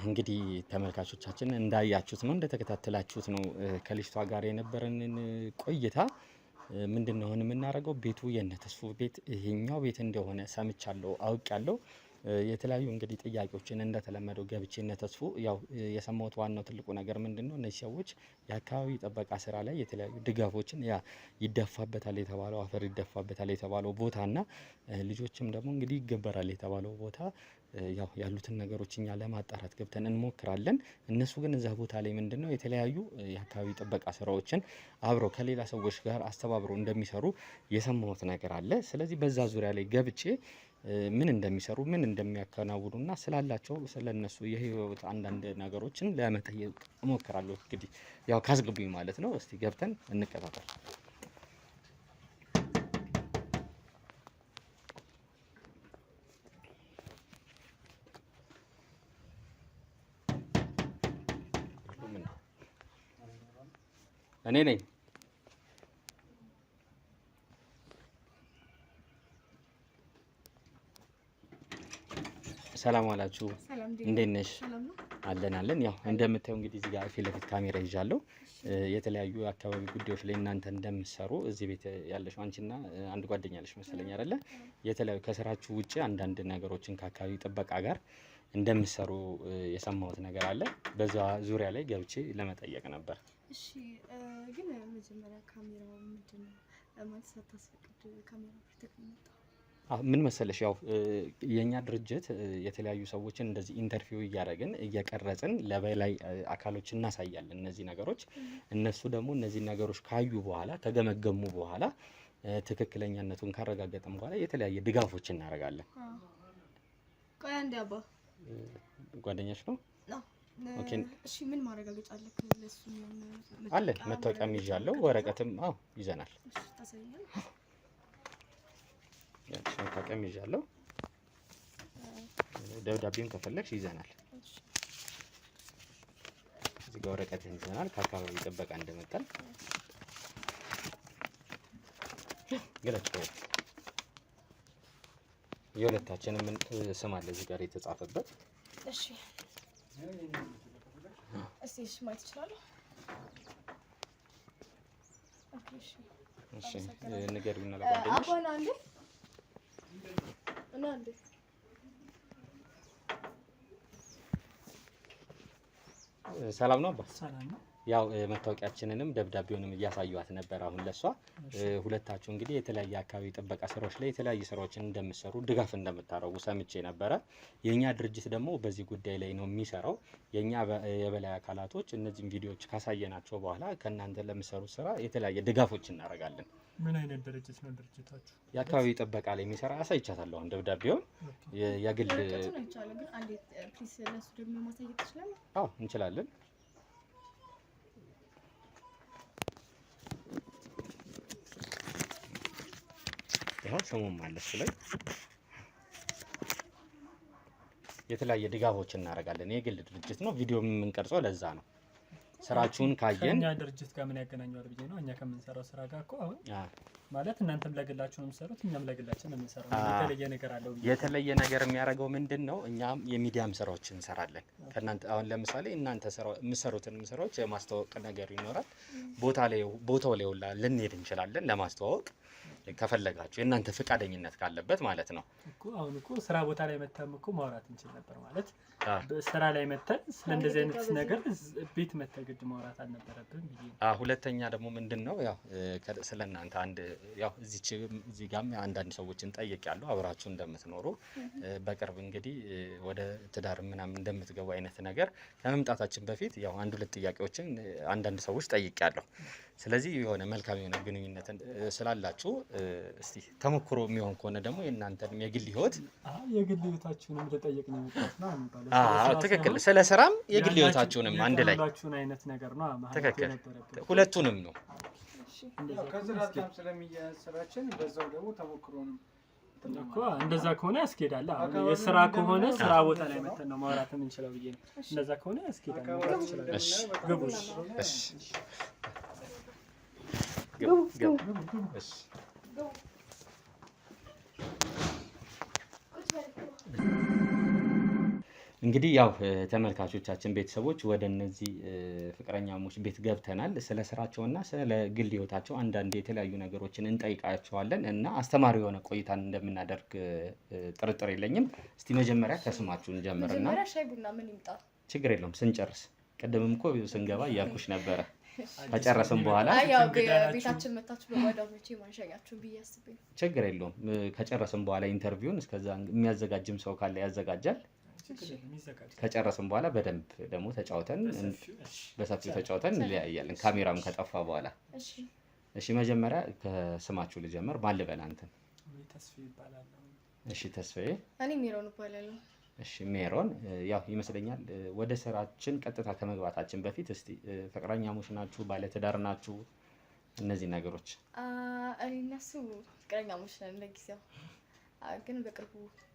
እንግዲህ ተመልካቾቻችን እንዳያችሁት ነው፣ እንደተከታተላችሁት ነው ከልጅቷ ጋር የነበረንን ቆይታ። ምንድነው አሁን የምናደርገው? ቤቱ የነ ተስፎ ቤት ይሄኛው ቤት እንደሆነ ሰምቻለሁ፣ አውቃለሁ። የተለያዩ እንግዲህ ጥያቄዎችን እንደተለመደው ገብቼ እነ ተስፎ ያው የሰማሁት ዋናው ትልቁ ነገር ምንድነው እነዚህ ሰዎች የአካባቢ ጥበቃ ስራ ላይ የተለያዩ ድጋፎችን ያ ይደፋበታል የተባለው አፈር ይደፋበታል የተባለው ቦታና ልጆችም ደግሞ እንግዲህ ይገበራል የተባለው ቦታ ያው ያሉትን ነገሮች እኛ ለማጣራት ገብተን እንሞክራለን። እነሱ ግን እዛ ቦታ ላይ ምንድነው የተለያዩ የአካባቢ ጥበቃ ስራዎችን አብረው ከሌላ ሰዎች ጋር አስተባብረው እንደሚሰሩ የሰማሁት ነገር አለ። ስለዚህ በዛ ዙሪያ ላይ ገብቼ ምን እንደሚሰሩ ምን እንደሚያከናውኑና ስላላቸው ስለነሱ የህይወት አንዳንድ ነገሮችን ለመጠየቅ እሞክራለሁ። እንግዲህ ያው ካስገቡኝ ማለት ነው። እስቲ ገብተን እንከታተል። እኔ ነኝ። ሰላም አላችሁ? እንዴት ነሽ? አለን። ያው እንደምታዩ እንግዲህ እዚህ ጋር ፊት ለፊት ካሜራ ይዣለሁ። የተለያዩ አካባቢ ጉዳዮች ላይ እናንተ እንደምትሰሩ እዚህ ቤት ያለሽው አንቺና አንድ ጓደኛ አለሽ መሰለኝ አይደለ? የተለያዩ ከስራችሁ ውጪ አንዳንድ ነገሮችን ከአካባቢ ጥበቃ ጋር እንደምትሰሩ የሰማሁት ነገር አለ። በዛ ዙሪያ ላይ ገብቼ ለመጠየቅ ነበር። እሺ ግን መጀመሪያ ካሜራው ምንድነው ማለት ሳታስፈቅድ ካሜራው ተቀምጣ ምን መሰለሽ፣ ያው የኛ ድርጅት የተለያዩ ሰዎችን እንደዚህ ኢንተርቪው እያደረግን እየቀረጽን ለበላይ አካሎች እናሳያለን። እነዚህ ነገሮች እነሱ ደግሞ እነዚህ ነገሮች ካዩ በኋላ ከገመገሙ በኋላ ትክክለኛነቱን ካረጋገጠን በኋላ የተለያየ ድጋፎች እናደርጋለን። ቆይ አንዴ አባ ጓደኛሽ ነው? ኦኬ እሺ ምን ማረጋገጫ አለክ? ለሱ አለ መታወቂያም ይዣለሁ፣ ወረቀትም ይዘናል። እሺ ታሳያለህ? መታወቂያም ይዣለሁ። ደብዳቤውን ከፈለግሽ ይዘናል። እዚህ ጋር ወረቀትን ይዘናል ከአካባቢ ጥበቃ እንደመጣል ገለጭ የሁለታችንም ስም አለ እዚህ ጋር የተጻፈበት። እሺ እሺ ማለት ይችላል። እሺ ንገሪውና ለጓደኛሽ አሁን አንዴ እና አንዴ ሰላም ነው አባ? ሰላም ነው። ያው መታወቂያችንንም ደብዳቤውንም እያሳዩት ነበር አሁን ለሷ። ሁለታችሁ እንግዲህ የተለያየ አካባቢ ጥበቃ ስራዎች ላይ የተለያየ ስራዎችን እንደምትሰሩ ድጋፍ እንደምታረጉ ሰምቼ ነበረ። የኛ ድርጅት ደግሞ በዚህ ጉዳይ ላይ ነው የሚሰራው። የኛ የበላይ አካላቶች እነዚህን ቪዲዮዎች ካሳየናቸው በኋላ ከእናንተ ለምትሰሩት ስራ የተለያየ ድጋፎች እናደርጋለን። ምን አይነት ድርጅት ነው ድርጅታችሁ? የአካባቢ ጥበቃ ላይ የሚሰራ አሳይቻታለሁ። አሁን ደብዳቤውን የግል አዎ እንችላለን። ይሄው ስሙም አለ እሱ ላይ የተለያየ ድጋፎችን እናደርጋለን። የግል ድርጅት ነው። ቪዲዮ የምንቀርጸው ለዛ ነው። ስራችሁን ካየን ከኛ ድርጅት ጋር ምን ያገናኘዋል ብዬ ነው። እኛ ከምንሰራው ስራ ጋር እኮ አሁን ማለት እናንተም ለግላችሁ ነው የምትሰሩት፣ እኛም ለግላችን ነው የምንሰራው። የተለየ ነገር አለው ብዬ የተለየ ነገር የሚያደርገው ምንድን ነው? እኛም የሚዲያም ስራዎችን እንሰራለን ከእናንተ። አሁን ለምሳሌ እናንተ የምትሰሩትን ስራዎች የማስተዋወቅ ነገር ይኖራል። ቦታው ላይ ሁላ ልንሄድ እንችላለን ለማስተዋወቅ ከፈለጋችሁ የእናንተ ፈቃደኝነት ካለበት ማለት ነው እኮ። አሁን እኮ ስራ ቦታ ላይ መተን እኮ ማውራት እንችል ነበር ማለት ስራ ላይ መተን ስለ እንደዚህ አይነት ነገር ቤት መተን ግድ ማውራት አልነበረብን ብዬ ነው። ሁለተኛ ደግሞ ምንድነው ያው ስለናንተ አንድ ያው እዚህ ጋርም አንዳንድ ሰዎችን ጠይቄያለሁ አብራችሁ እንደምትኖሩ በቅርብ እንግዲህ ወደ ትዳር ምናምን እንደምትገቡ አይነት ነገር ከመምጣታችን በፊት ያው አንድ ሁለት ጥያቄዎችን አንዳንድ ሰዎች ጠይቄያለሁ። ስለዚህ የሆነ መልካም የሆነ ግንኙነት ስላላችሁ እስቲ ተሞክሮ የሚሆን ከሆነ ደግሞ የእናንተን የግል ህይወት የግል ህይወታችሁንም ልጠይቅ ነው የሚባለው። ትክክል። ስለ ስራም የግል ህይወታችሁንም አንድ ላይ አይነት ነገር ነው። ትክክል። ሁለቱንም ነው። ከስራ ጋር ስለሚያያዝ ስራችን በዛው ደግሞ ተሞክሮንም እኮ እንደዛ ከሆነ ያስኬዳል። የስራ ከሆነ ስራ ቦታ ላይ መተን ነው ማውራት የምንችለው ብዬ ነው። እንደዛ ከሆነ ያስኬዳል። እሺ ግቡ። እሺ ግቡ። እሺ እንግዲህ ያው ተመልካቾቻችን ቤተሰቦች ወደ እነዚህ ፍቅረኛሞች ቤት ገብተናል። ስለ ስራቸውና ስለ ግል ህይወታቸው አንዳንድ የተለያዩ ነገሮችን እንጠይቃቸዋለን እና አስተማሪ የሆነ ቆይታን እንደምናደርግ ጥርጥር የለኝም። እስቲ መጀመሪያ ከስማችሁ እንጀምርና መጀመሪያ ሻይ ቡና ምን ይምጣ? ችግር የለውም ስንጨርስ። ቅድምም እኮ ስንገባ እያልኩሽ ነበረ። ከጨረስን በኋላ ያው ቤታችን መታችሁ በጓዳኞቼ ማንሸኛችሁ ብዬ አስቤ ነው። ችግር የለውም ከጨረስን በኋላ ኢንተርቪውን እስከዛ የሚያዘጋጅም ሰው ካለ ያዘጋጃል። ከጨረስን በኋላ በደንብ ደግሞ ተጫውተን በሰፊው ተጫውተን እንለያያለን ካሜራም ከጠፋ በኋላ። እሺ መጀመሪያ ከስማችሁ ልጀምር። ማን ልበል አንተን? ተስፋዬ ይባላል። እሺ ተስፋዬ። እኔ ሜሮን እባላለሁ። እሺ ሜሮን፣ ያው ይመስለኛል ወደ ስራችን ቀጥታ ከመግባታችን በፊት እስቲ ፍቅረኛሞች ናችሁ? ባለትዳር ናችሁ? እነዚህ ነገሮች እኔ እና እሱ ፍቅረኛሞች ነን ለጊዜው፣ ግን በቅርቡ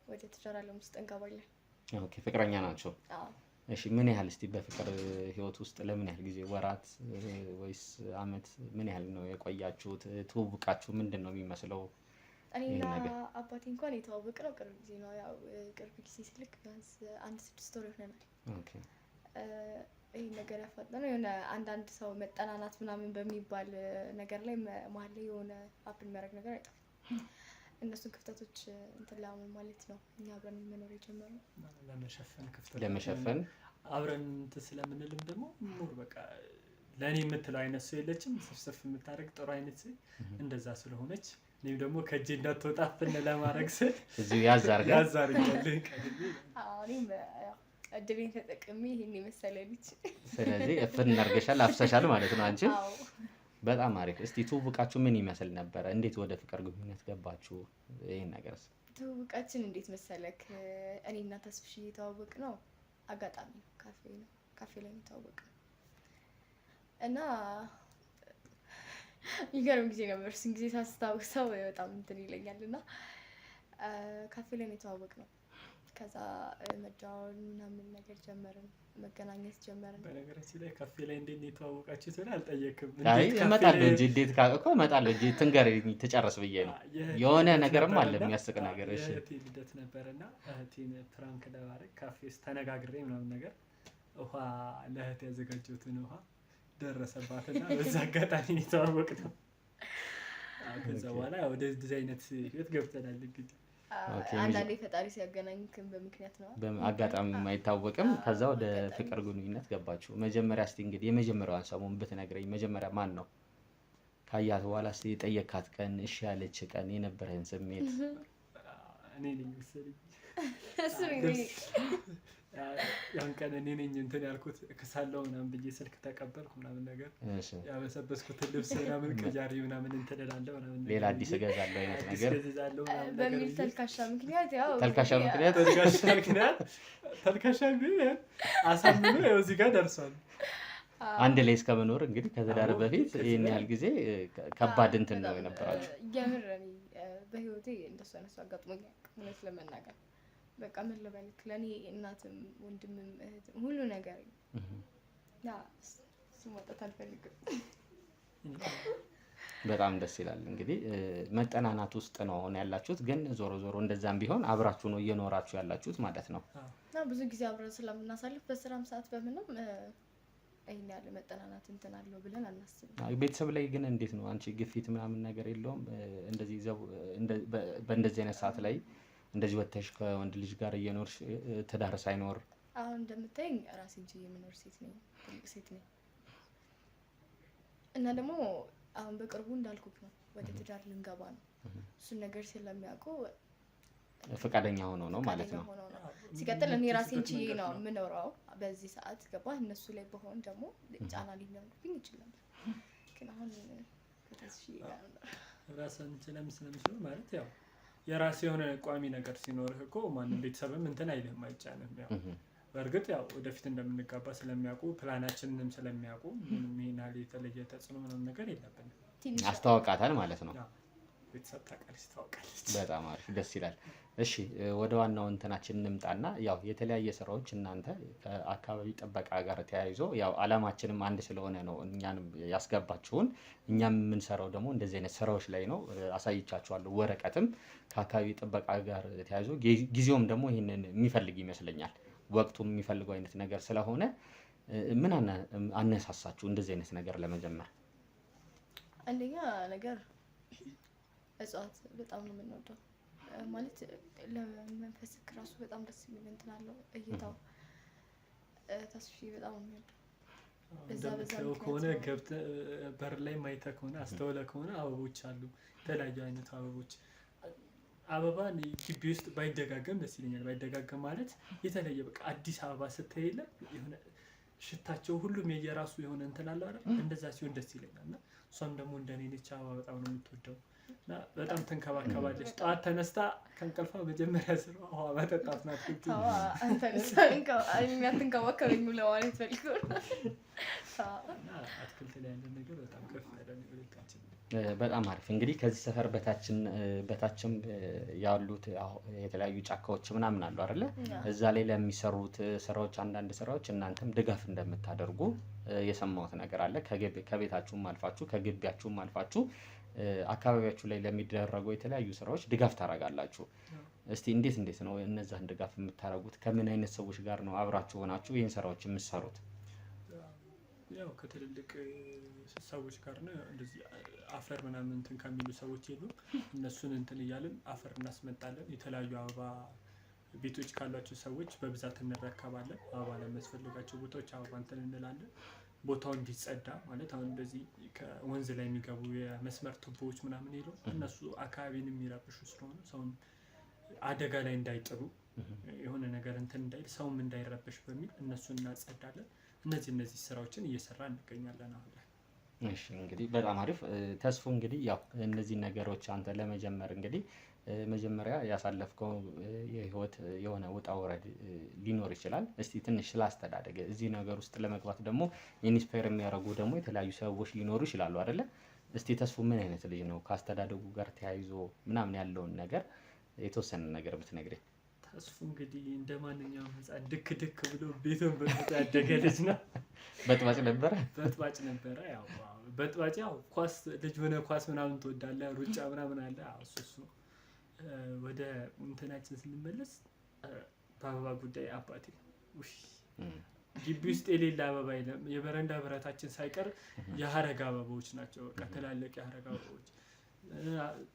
ወደ ትዳር ዓለም ውስጥ እንገባለን። ኦኬ ፍቅረኛ ናቸው? እሺ ምን ያህል እስቲ በፍቅር ህይወት ውስጥ ለምን ያህል ጊዜ ወራት ወይስ አመት ምን ያህል ነው የቆያችሁት? ትውውቃችሁ ምንድን ነው የሚመስለው? እኔና አባቴ እንኳን የተዋወቅነው ቅርብ ጊዜ ነው። ያው ቅርብ ጊዜ ስልክ ቢያንስ 1-6 ወር ይሆናል። ኦኬ ይሄ ነገር ያፋጠነው የሆነ አንዳንድ ሰው መጠናናት ምናምን በሚባል ነገር ላይ መሀል ላይ የሆነ አፕል የሚያደርግ ነገር አይጠፋም። እነሱን ክፍተቶች እንትን ለማለት ማለት ነው እኛ አብረን መኖር የጀመርነው ለመሸፈን አብረን እንትን ስለምንልም ደግሞ ሙር በቃ ለኔ የምትለው አይነት ሰው የለችም። ስፍስፍ የምታደርግ ጥሩ አይነት ሰው እንደዛ ስለሆነች እኔም ደግሞ ከእጄ እንዳትወጣብን ለማድረግ ስል እዚሁ ያዝ አድርጋለሁ። እኔም እድሌን ተጠቅሜ ይሄን የመሰለ ልጅ ስለዚህ እፍን አድርገሻል፣ አፍሰሻል ማለት ነው አንቺ። በጣም አሪፍ። እስቲ ትውውቃችሁ ምን ይመስል ነበረ? እንዴት ወደ ፍቅር ግንኙነት ገባችሁ? ይሄን ነገርስ? ትውውቃችን እንዴት መሰለክ? እኔና ተስፍሽ የተዋወቅ ነው አጋጣሚ ነው፣ ካፌ ላይ የተዋወቅ እና የሚገርም ጊዜ ነበር። እሱን ጊዜ ሳስታውሰው በጣም እንትን ይለኛል እና ካፌ ላይ የተዋወቅ ነው። ከዛ መደዋወል ምናምን ነገር ጀመርን፣ መገናኘት ጀመርን። በነገራችን ላይ ካፌ ላይ እንዴት ነው የተዋወቃችሁት? ሆነ አልጠየቅም። አይ እመጣለሁ እንጂ እንዴት እኮ እመጣለሁ እንጂ ትንገረኝ ትጨርስ ብዬ ነው። የሆነ ነገርም አለ የሚያስቅ ነገር። እሺ የእህቴ ልደት ነበርና እህቴን ፕራንክ ለማድረግ ካፌ ውስጥ ተነጋግሬ ምናምን ነገር ውሃ ለእህቴ ያዘጋጀሁትን ውሃ ደረሰባትና በዛ አጋጣሚ የተዋወቅነው። ከዛ በኋላ ወደ እንደዚህ አይነት ህይወት ገብተናል እንግዲህ። አንዳንዴ ፈጣሪ ሲያገናኝክም በምክንያት ነው፣ አጋጣሚ አይታወቅም። ከዛ ወደ ፍቅር ግንኙነት ገባችሁ። መጀመሪያ እስቲ እንግዲህ የመጀመሪያዋን ሰሞን ብትነግረኝ። መጀመሪያ ማን ነው ካያት በኋላ እስቲ የጠየካት ቀን፣ እሺ ያለች ቀን፣ የነበረን ስሜት? እኔ ነኝ መሰለኝ እሱ ነው ያን ቀን እኔ ነኝ እንትን ያልኩት ክሳለው ምናምን ብዬ ስልክ ተቀበልኩ ምናምን ነገር ያበሰበስኩትን ልብስ ምናምን ቀያሪ ምናምን እንትን እላለሁ ምናምን ሌላ አዲስ እገዛለሁ አይነት ነገር በሚል ተልካሻ ምክንያት ያው ተልካሻ ምክንያት ተልካሻ ግን አሳምኖ ያው እዚህ ጋር ደርሷል። አንድ ላይ እስከመኖር እንግዲህ ከትዳር በፊት ይህን ያህል ጊዜ ከባድ እንትን ነው የነበራችሁ። የምር እኔ በህይወቴ እንደሱ አይነት ሰው አጋጥሞኝ እውነት ለመናገር በቃ ምን ልበልክ፣ ለእኔ እናትም ወንድምም እህትም ሁሉ ነገር ያ ስሞጣት አልፈልግም። በጣም ደስ ይላል። እንግዲህ መጠናናት ውስጥ ነው አሁን ያላችሁት፣ ግን ዞሮ ዞሮ እንደዛም ቢሆን አብራችሁ ነው እየኖራችሁ ያላችሁት ማለት ነው። እና ብዙ ጊዜ አብረን ስለምናሳልፍ በስራም ሰዓት በምንም ይሄን ያለ መጠናናት እንትን አለው ብለን አናስብም። ቤተሰብ ላይ ግን እንዴት ነው? አንቺ ግፊት ምናምን ነገር የለውም? እንደዚህ በእንደዚህ አይነት ሰዓት ላይ እንደዚህ ወጥተሽ ከወንድ ልጅ ጋር እየኖርሽ ትዳር ሳይኖር? አሁን እንደምታይኝ ራሴን ችዬ የምኖር ሴት ነኝ፣ ትልቅ ሴት ነኝ። እና ደግሞ አሁን በቅርቡ እንዳልኩት ነው ወደ ትዳር ልንገባ ነው። እሱን ነገር ስለሚያውቁ ፈቃደኛ ሆኖ ነው ማለት ነው። ሲቀጥል እኔ ራሴን ችዬ ነው የምኖረው በዚህ ሰዓት ገባ። እነሱ ላይ በሆን ደግሞ ጫና ሊኖርብኝ ይችላል። ግን አሁን ከተስፋ ጋር ነው ራስን ስለምስለምሽው ማለት ያው የራስ የሆነ ቋሚ ነገር ሲኖርህ እኮ ማንም ቤተሰብም እንትን አይልም፣ አይጫንም። ያው በእርግጥ ያው ወደፊት እንደምንጋባ ስለሚያውቁ ፕላናችንንም ስለሚያውቁ ምንም ይሄን ያህል የተለየ ተጽዕኖ ምናምን ነገር የለብንም። አስተዋውቃታል ማለት ነው። ቤተሰብ ታውቃለች፣ ታውቃለች። በጣም አሪፍ፣ ደስ ይላል። እሺ ወደ ዋናው እንትናችን እንምጣና ያው የተለያየ ስራዎች እናንተ ከአካባቢ ጥበቃ ጋር ተያይዞ ያው አላማችንም አንድ ስለሆነ ነው እኛንም ያስገባችሁን። እኛም የምንሰራው ደግሞ እንደዚህ አይነት ስራዎች ላይ ነው። አሳይቻችኋለሁ። ወረቀትም ከአካባቢ ጥበቃ ጋር ተያይዞ ጊዜውም ደግሞ ይህንን የሚፈልግ ይመስለኛል። ወቅቱም የሚፈልገው አይነት ነገር ስለሆነ ምን አነሳሳችሁ እንደዚህ አይነት ነገር ለመጀመር? አንደኛ ነገር እጽዋት በጣም ነው የምንወደው። ማለት ለመንፈስ ራሱ በጣም ደስ የሚል እንትን አለው እይታው። ተስፋ በጣም ነው የሚወደው። በዛ ከሆነ ገብተህ በር ላይ ማይተህ ከሆነ አስተውለህ ከሆነ አበቦች አሉ፣ የተለያዩ አይነት አበቦች። አበባ ግቢ ውስጥ ባይደጋገም ደስ ይለኛል። ባይደጋገም ማለት የተለየ በቃ አዲስ አበባ ስታይ የለ የሆነ ሽታቸው ሁሉም የየራሱ የሆነ እንትን አለ አይደል? እንደዛ ሲሆን ደስ ይለኛል። እና እሷም ደግሞ እንደኔ ነች፣ አበባ በጣም ነው የምትወደው እና በጣም ትንከባከባለች። ጠዋት ተነስታ ከእንቅልፏ መጀመሪያ ስራዋ ውሃ ማጠጣት ናት። የሚያትንከባከበኝ ለማለት ፈልጎ አትክልት ላይ ያለን ነገር በጣም ከፍ ያለ ሁለታችን። በጣም አሪፍ። እንግዲህ ከዚህ ሰፈር በታችም ያሉት የተለያዩ ጫካዎች ምናምን አሉ አይደለ? እዛ ላይ ለሚሰሩት ስራዎች አንዳንድ ስራዎች እናንተም ድጋፍ እንደምታደርጉ የሰማሁት ነገር አለ። ከቤታችሁም አልፋችሁ ከግቢያችሁም አልፋችሁ አካባቢያችሁ ላይ ለሚደረጉ የተለያዩ ስራዎች ድጋፍ ታደርጋላችሁ። እስቲ እንዴት ነው እነዛን ድጋፍ የምታደርጉት? ከምን አይነት ሰዎች ጋር ነው አብራችሁ ሆናችሁ ይህን ስራዎች የምትሰሩት? ያው ከትልልቅ ሰዎች ጋር ነው። እንደዚህ አፈር ምናምን እንትን ከሚሉ ሰዎች የሉም። እነሱን እንትን እያልን አፈር እናስመጣለን። የተለያዩ አበባ ቤቶች ካሏቸው ሰዎች በብዛት እንረከባለን። አበባ ለሚያስፈልጋቸው ቦታዎች አበባ እንትን እንላለን። ቦታው እንዲጸዳ ማለት አሁን እንደዚህ ከወንዝ ላይ የሚገቡ የመስመር ቱቦዎች ምናምን የሉም። እነሱ አካባቢን የሚረብሹ ስለሆነ ሰውን አደጋ ላይ እንዳይጥሉ የሆነ ነገር እንትን እንዳይል ሰውም እንዳይረበሽ በሚል እነሱን እናጸዳለን። እነዚህ ስራዎችን እየሰራ እንገኛለን አሁን ላይ። እሺ እንግዲህ በጣም አሪፍ ተስፉ። እንግዲህ ያው እነዚህ ነገሮች አንተ ለመጀመር እንግዲህ መጀመሪያ ያሳለፍከው የህይወት የሆነ ውጣ ወረድ ሊኖር ይችላል። እስቲ ትንሽ ስላስተዳደገ እዚህ ነገር ውስጥ ለመግባት ደግሞ ኢንስፓየር የሚያደርጉ ደግሞ የተለያዩ ሰዎች ሊኖሩ ይችላሉ አይደለ? እስቲ ተስፉ ምን አይነት ልጅ ነው? ከአስተዳደጉ ጋር ተያይዞ ምናምን ያለውን ነገር የተወሰነ ነገር ብትነግረኝ። ተስፉ እንግዲህ እንደማንኛውም ህፃን ድክ ብሎ ቤቱን በጥብጦ ያደገ ልጅ ነው። በጥባጭ ነበረ። ያው በጥባጭ ያው ኳስ ልጅ ሆነ ኳስ ምናምን ትወዳለህ፣ ሩጫ ምናምን አለ። እሱ ወደ እንትናችን ስንመለስ በአበባ ጉዳይ አባቴ ግቢ ውስጥ የሌለ አበባ የለም። የበረንዳ ብረታችን ሳይቀር የሀረግ አበባዎች ናቸው። ትላልቅ የሀረግ አበባዎች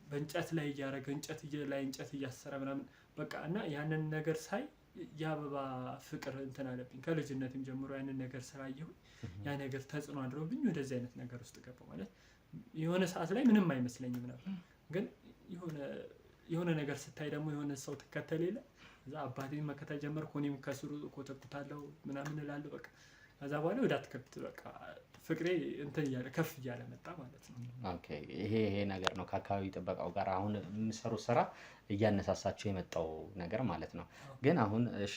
በእንጨት ላይ እያደረገ እንጨት እያሰረ ምናምን በቃ እና ያንን ነገር ሳይ የአበባ ፍቅር እንትን አለብኝ። ከልጅነትም ጀምሮ ያንን ነገር ስላየሁኝ ያ ነገር ተጽዕኖ አድሮብኝ ወደዚህ አይነት ነገር ውስጥ ገባሁ። ማለት የሆነ ሰዓት ላይ ምንም አይመስለኝም ነበር፣ ግን የሆነ ነገር ስታይ ደግሞ የሆነ ሰው ትከተል የለ እዛ አባቴን መከተል ጀመርኩ። እኔም ከስሩ ኮተኩታለሁ ምናምን እላለሁ። በቃ ከዛ በኋላ ወደ አትክልት በቃ ፍቅሬ እንትን እያለ ከፍ እያለ መጣ ማለት ነው። ኦኬ ይሄ ነገር ነው ከአካባቢ ጥበቃው ጋር አሁን የምሰሩት ስራ እያነሳሳችሁ የመጣው ነገር ማለት ነው። ግን አሁን እሺ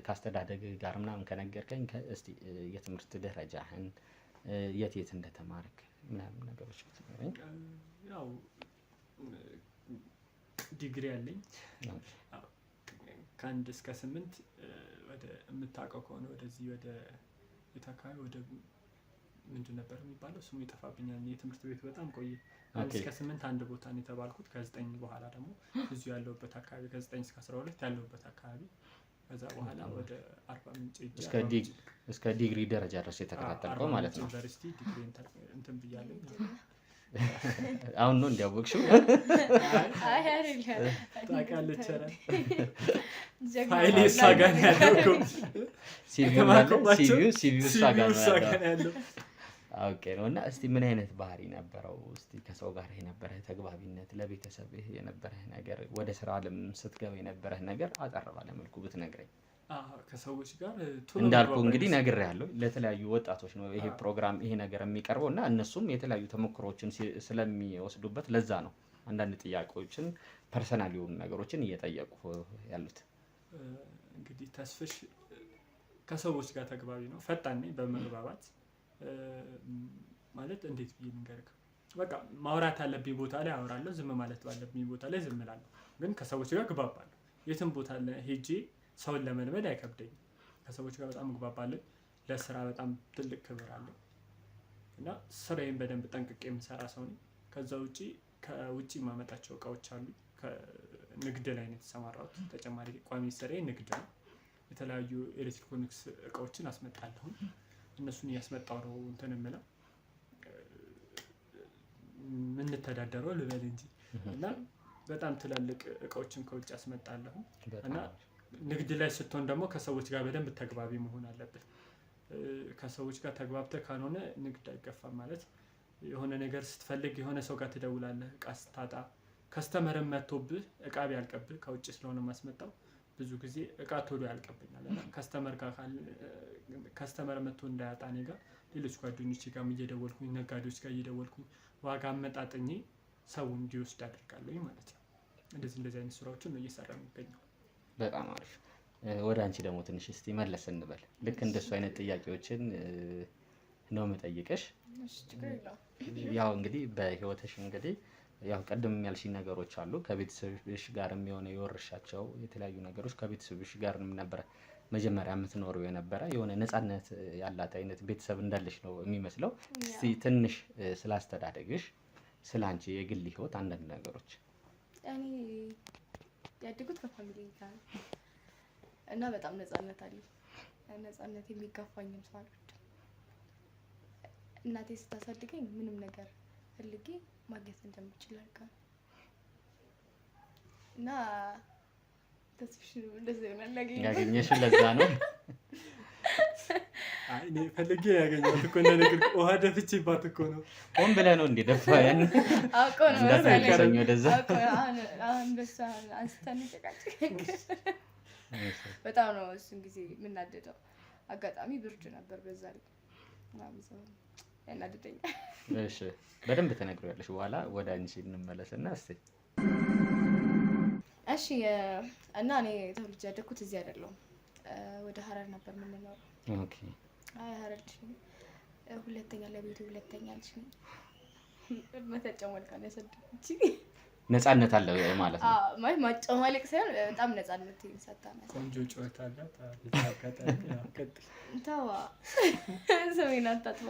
ከአስተዳደግ ጋር ምናምን ከነገርከኝ እስቲ የትምህርት ደረጃህን የት እንደተማርክ ምናምን ነገሮች ብትነግረኝ። ያው ዲግሪ አለኝ ከ1 እስከ 8 ወደ የምታውቀው ከሆነ ወደዚህ ወደ የታካይ ወደ ምንድን ነበር የሚባለው ስሙ ይጠፋብኛል። የትምህርት ቤት በጣም ቆየ። 1 እስከ 8 አንድ ቦታ ነው የተባልኩት። ከ9 በኋላ ደግሞ እዚሁ ያለሁበት አካባቢ ከ9 እስከ 12 ያለሁበት አካባቢ። ከዛ በኋላ ወደ አርባ ምንጭ እስከ ዲግሪ ደረጃ ድረስ የተከታተልከው ማለት ነው። ዩኒቨርሲቲ ዲግሪ እንትን ብያለሁ። አሁን ነው እንዲያወቅሽው? አይ አይደለም ታውቃለች ኧረ ፋይሌ እሷ ጋር ነው ያለው። ሲቪው እሷ ጋር ነው ያለው። ኦኬ ነው። እና እስቲ ምን አይነት ባህሪ ነበረው? እስቲ ከሰው ጋር የነበረህ ተግባቢነት፣ ለቤተሰብህ የነበረህ ነገር፣ ወደ ስራ ዓለም ስትገባ የነበረህ ነገር አጠር ባለ መልኩ ብትነግረኝ። ከሰዎች ጋር እንዳልኩ እንግዲህ ነግሬሃለሁ። ለተለያዩ ወጣቶች ነው ይሄ ፕሮግራም ይሄ ነገር የሚቀርበው እና እነሱም የተለያዩ ተሞክሮችን ስለሚወስዱበት ለዛ ነው አንዳንድ ጥያቄዎችን ፐርሰናል የሆኑ ነገሮችን እየጠየቁ ያሉት። እንግዲህ ተስፍሽ ከሰዎች ጋር ተግባቢ ነው፣ ፈጣን ነኝ በመግባባት ማለት እንዴት ብዬ ልንገርህ፣ በቃ ማውራት ያለብኝ ቦታ ላይ አወራለሁ፣ ዝም ማለት ባለብኝ ቦታ ላይ ዝም እላለሁ። ግን ከሰዎች ጋር ግባባለሁ። የትም ቦታ ሄጄ ሰውን ለመልመድ አይከብደኝም። ከሰዎች ጋር በጣም ግባባለሁ። ለስራ በጣም ትልቅ ክብር አለኝ እና ስራዬን በደንብ ጠንቅቄ የምሰራ ሰው ነኝ። ከዛ ውጪ ከውጪ የማመጣቸው እቃዎች አሉ። ከንግድ ላይ ነው የተሰማራሁት። ተጨማሪ ቋሚ ስራዬ ንግድ ነው። የተለያዩ ኤሌክትሮኒክስ እቃዎችን አስመጣለሁ። እነሱን እያስመጣው ነው እንትን የምለው የምንተዳደረው ልበል እንጂ እና በጣም ትላልቅ እቃዎችን ከውጭ አስመጣለሁ እና ንግድ ላይ ስትሆን ደግሞ ከሰዎች ጋር በደንብ ተግባቢ መሆን አለብን። ከሰዎች ጋር ተግባብተህ ካልሆነ ንግድ አይገፋም። ማለት የሆነ ነገር ስትፈልግ የሆነ ሰው ጋር ትደውላለህ። እቃ ስታጣ ከስተመርም መጥቶብህ እቃ ቢያልቅብህ ከውጭ ስለሆነ ማስመጣው ብዙ ጊዜ እቃ ቶሎ ያልቅብኛል እና ከስተመር መጥቶ እንዳያጣ እኔ ጋር ሌሎች ጓደኞቼ ጋር እየደወልኩኝ ነጋዴዎች ጋር እየደወልኩኝ ዋጋ አመጣጥኜ ሰው እንዲወስድ አደርጋለሁ ማለት ነው። እንደዚህ አይነት ስራዎችን ነው እየሰራ የሚገኘው። በጣም አሪፍ። ወደ አንቺ ደግሞ ትንሽ እስቲ መለስ እንበል። ልክ እንደሱ አይነት ጥያቄዎችን ነው የምጠይቅሽ። ያው እንግዲህ በህይወትሽ እንግዲህ ያው ቀደም ያልሽኝ ነገሮች አሉ። ከቤተሰብሽ ጋር የሆነ የወረሻቸው የተለያዩ ነገሮች ከቤተሰብሽ ጋር ነበር መጀመሪያ የምትኖረው የነበረ የሆነ ነፃነት ያላት አይነት ቤተሰብ እንዳለሽ ነው የሚመስለው። እስቲ ትንሽ ስላስተዳደግሽ ስላንቺ የግል ህይወት አንዳንድ ነገሮች። እኔ ያደጉት ከፋሚሊ ጋር እና በጣም ነፃነት አለ። ነፃነት የሚጋፋኝም ሰው አልወድም። እናቴ ስታሳድገኝ ምንም ነገር ፈልጌ ማግኘት እንደምችል አድርጋ እና ተስፍሽ እንደዚህ ይሆናል ያገኘሽ ለዛ ነው። አይ እኔ ፈልጌ ያገኘሁት እኮ እንደ ነገር ውሃ ደፍቼባት እኮ ነው። ሆን ብለህ ነው እንዴ ደፋያን? አውቆ ነው እንዳታቀረኝ ወደዛ። አሁን በሷ አንስተን ተቃጭ በጣም ነው እሱን ጊዜ የምናደደው። አጋጣሚ ብርድ ነበር በዛ ላይ ምናምን ሰው ያናደደኛል። እሺ በደንብ ተነግሪያለሽ። በኋላ ወደ አንቺ እንመለስና እስቲ እሺ። እና እኔ ተወልጄ ያደግኩት እዚህ አይደለም፣ ወደ ሀረር ነበር የምንኖረው። ኦኬ። አይ ሀረር ልጅ ነኝ። ሁለተኛ ለቤቱ ሁለተኛ ልጅ ነኝ። መተጫ መልካ ነው ያሳደገችኝ። ነፃነት አለ ማለት ነው። ማለት ማጨማለቅ ሳይሆን በጣም ነፃነት ይሰጣናል። ቆንጆ ጨዋታ አላት። አጋጣሚ ቀጥል ተዋ ስሜን አታጥፋ።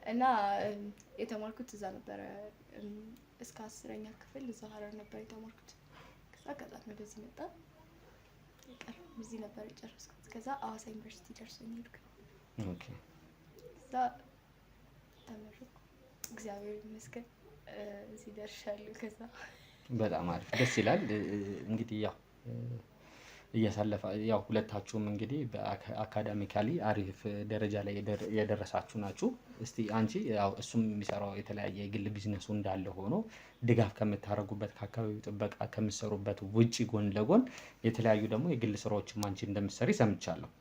እና የተማርኩት እዛ ነበረ እስከ 10ኛ ክፍል እዛ ሀረር ነበር የተማርኩት። ከዛ አጋጣሚ ወደዚህ መጣ። እዚህ ነበር የጨረስኩት። ከዛ ሐዋሳ ዩኒቨርሲቲ ደርሶኝ ሄድኩ። ኦኬ። ከዛ ተመረቅኩ። እግዚአብሔር ይመስገን እዚህ ደርሻለሁ። ከዛ በጣም አሪፍ ደስ ይላል። እንግዲህ ያው እያሳለፈ ያው ሁለታችሁም እንግዲህ በአካዳሚካሊ አሪፍ ደረጃ ላይ የደረሳችሁ ናችሁ። እስቲ አንቺ ያው እሱም የሚሰራው የተለያየ የግል ቢዝነሱ እንዳለ ሆኖ ድጋፍ ከምታደርጉበት ከአካባቢው ጥበቃ ከምትሰሩበት ውጪ ጎን ለጎን የተለያዩ ደግሞ የግል ስራዎችም አንቺ እንደምትሰሪ ሰምቻለሁ።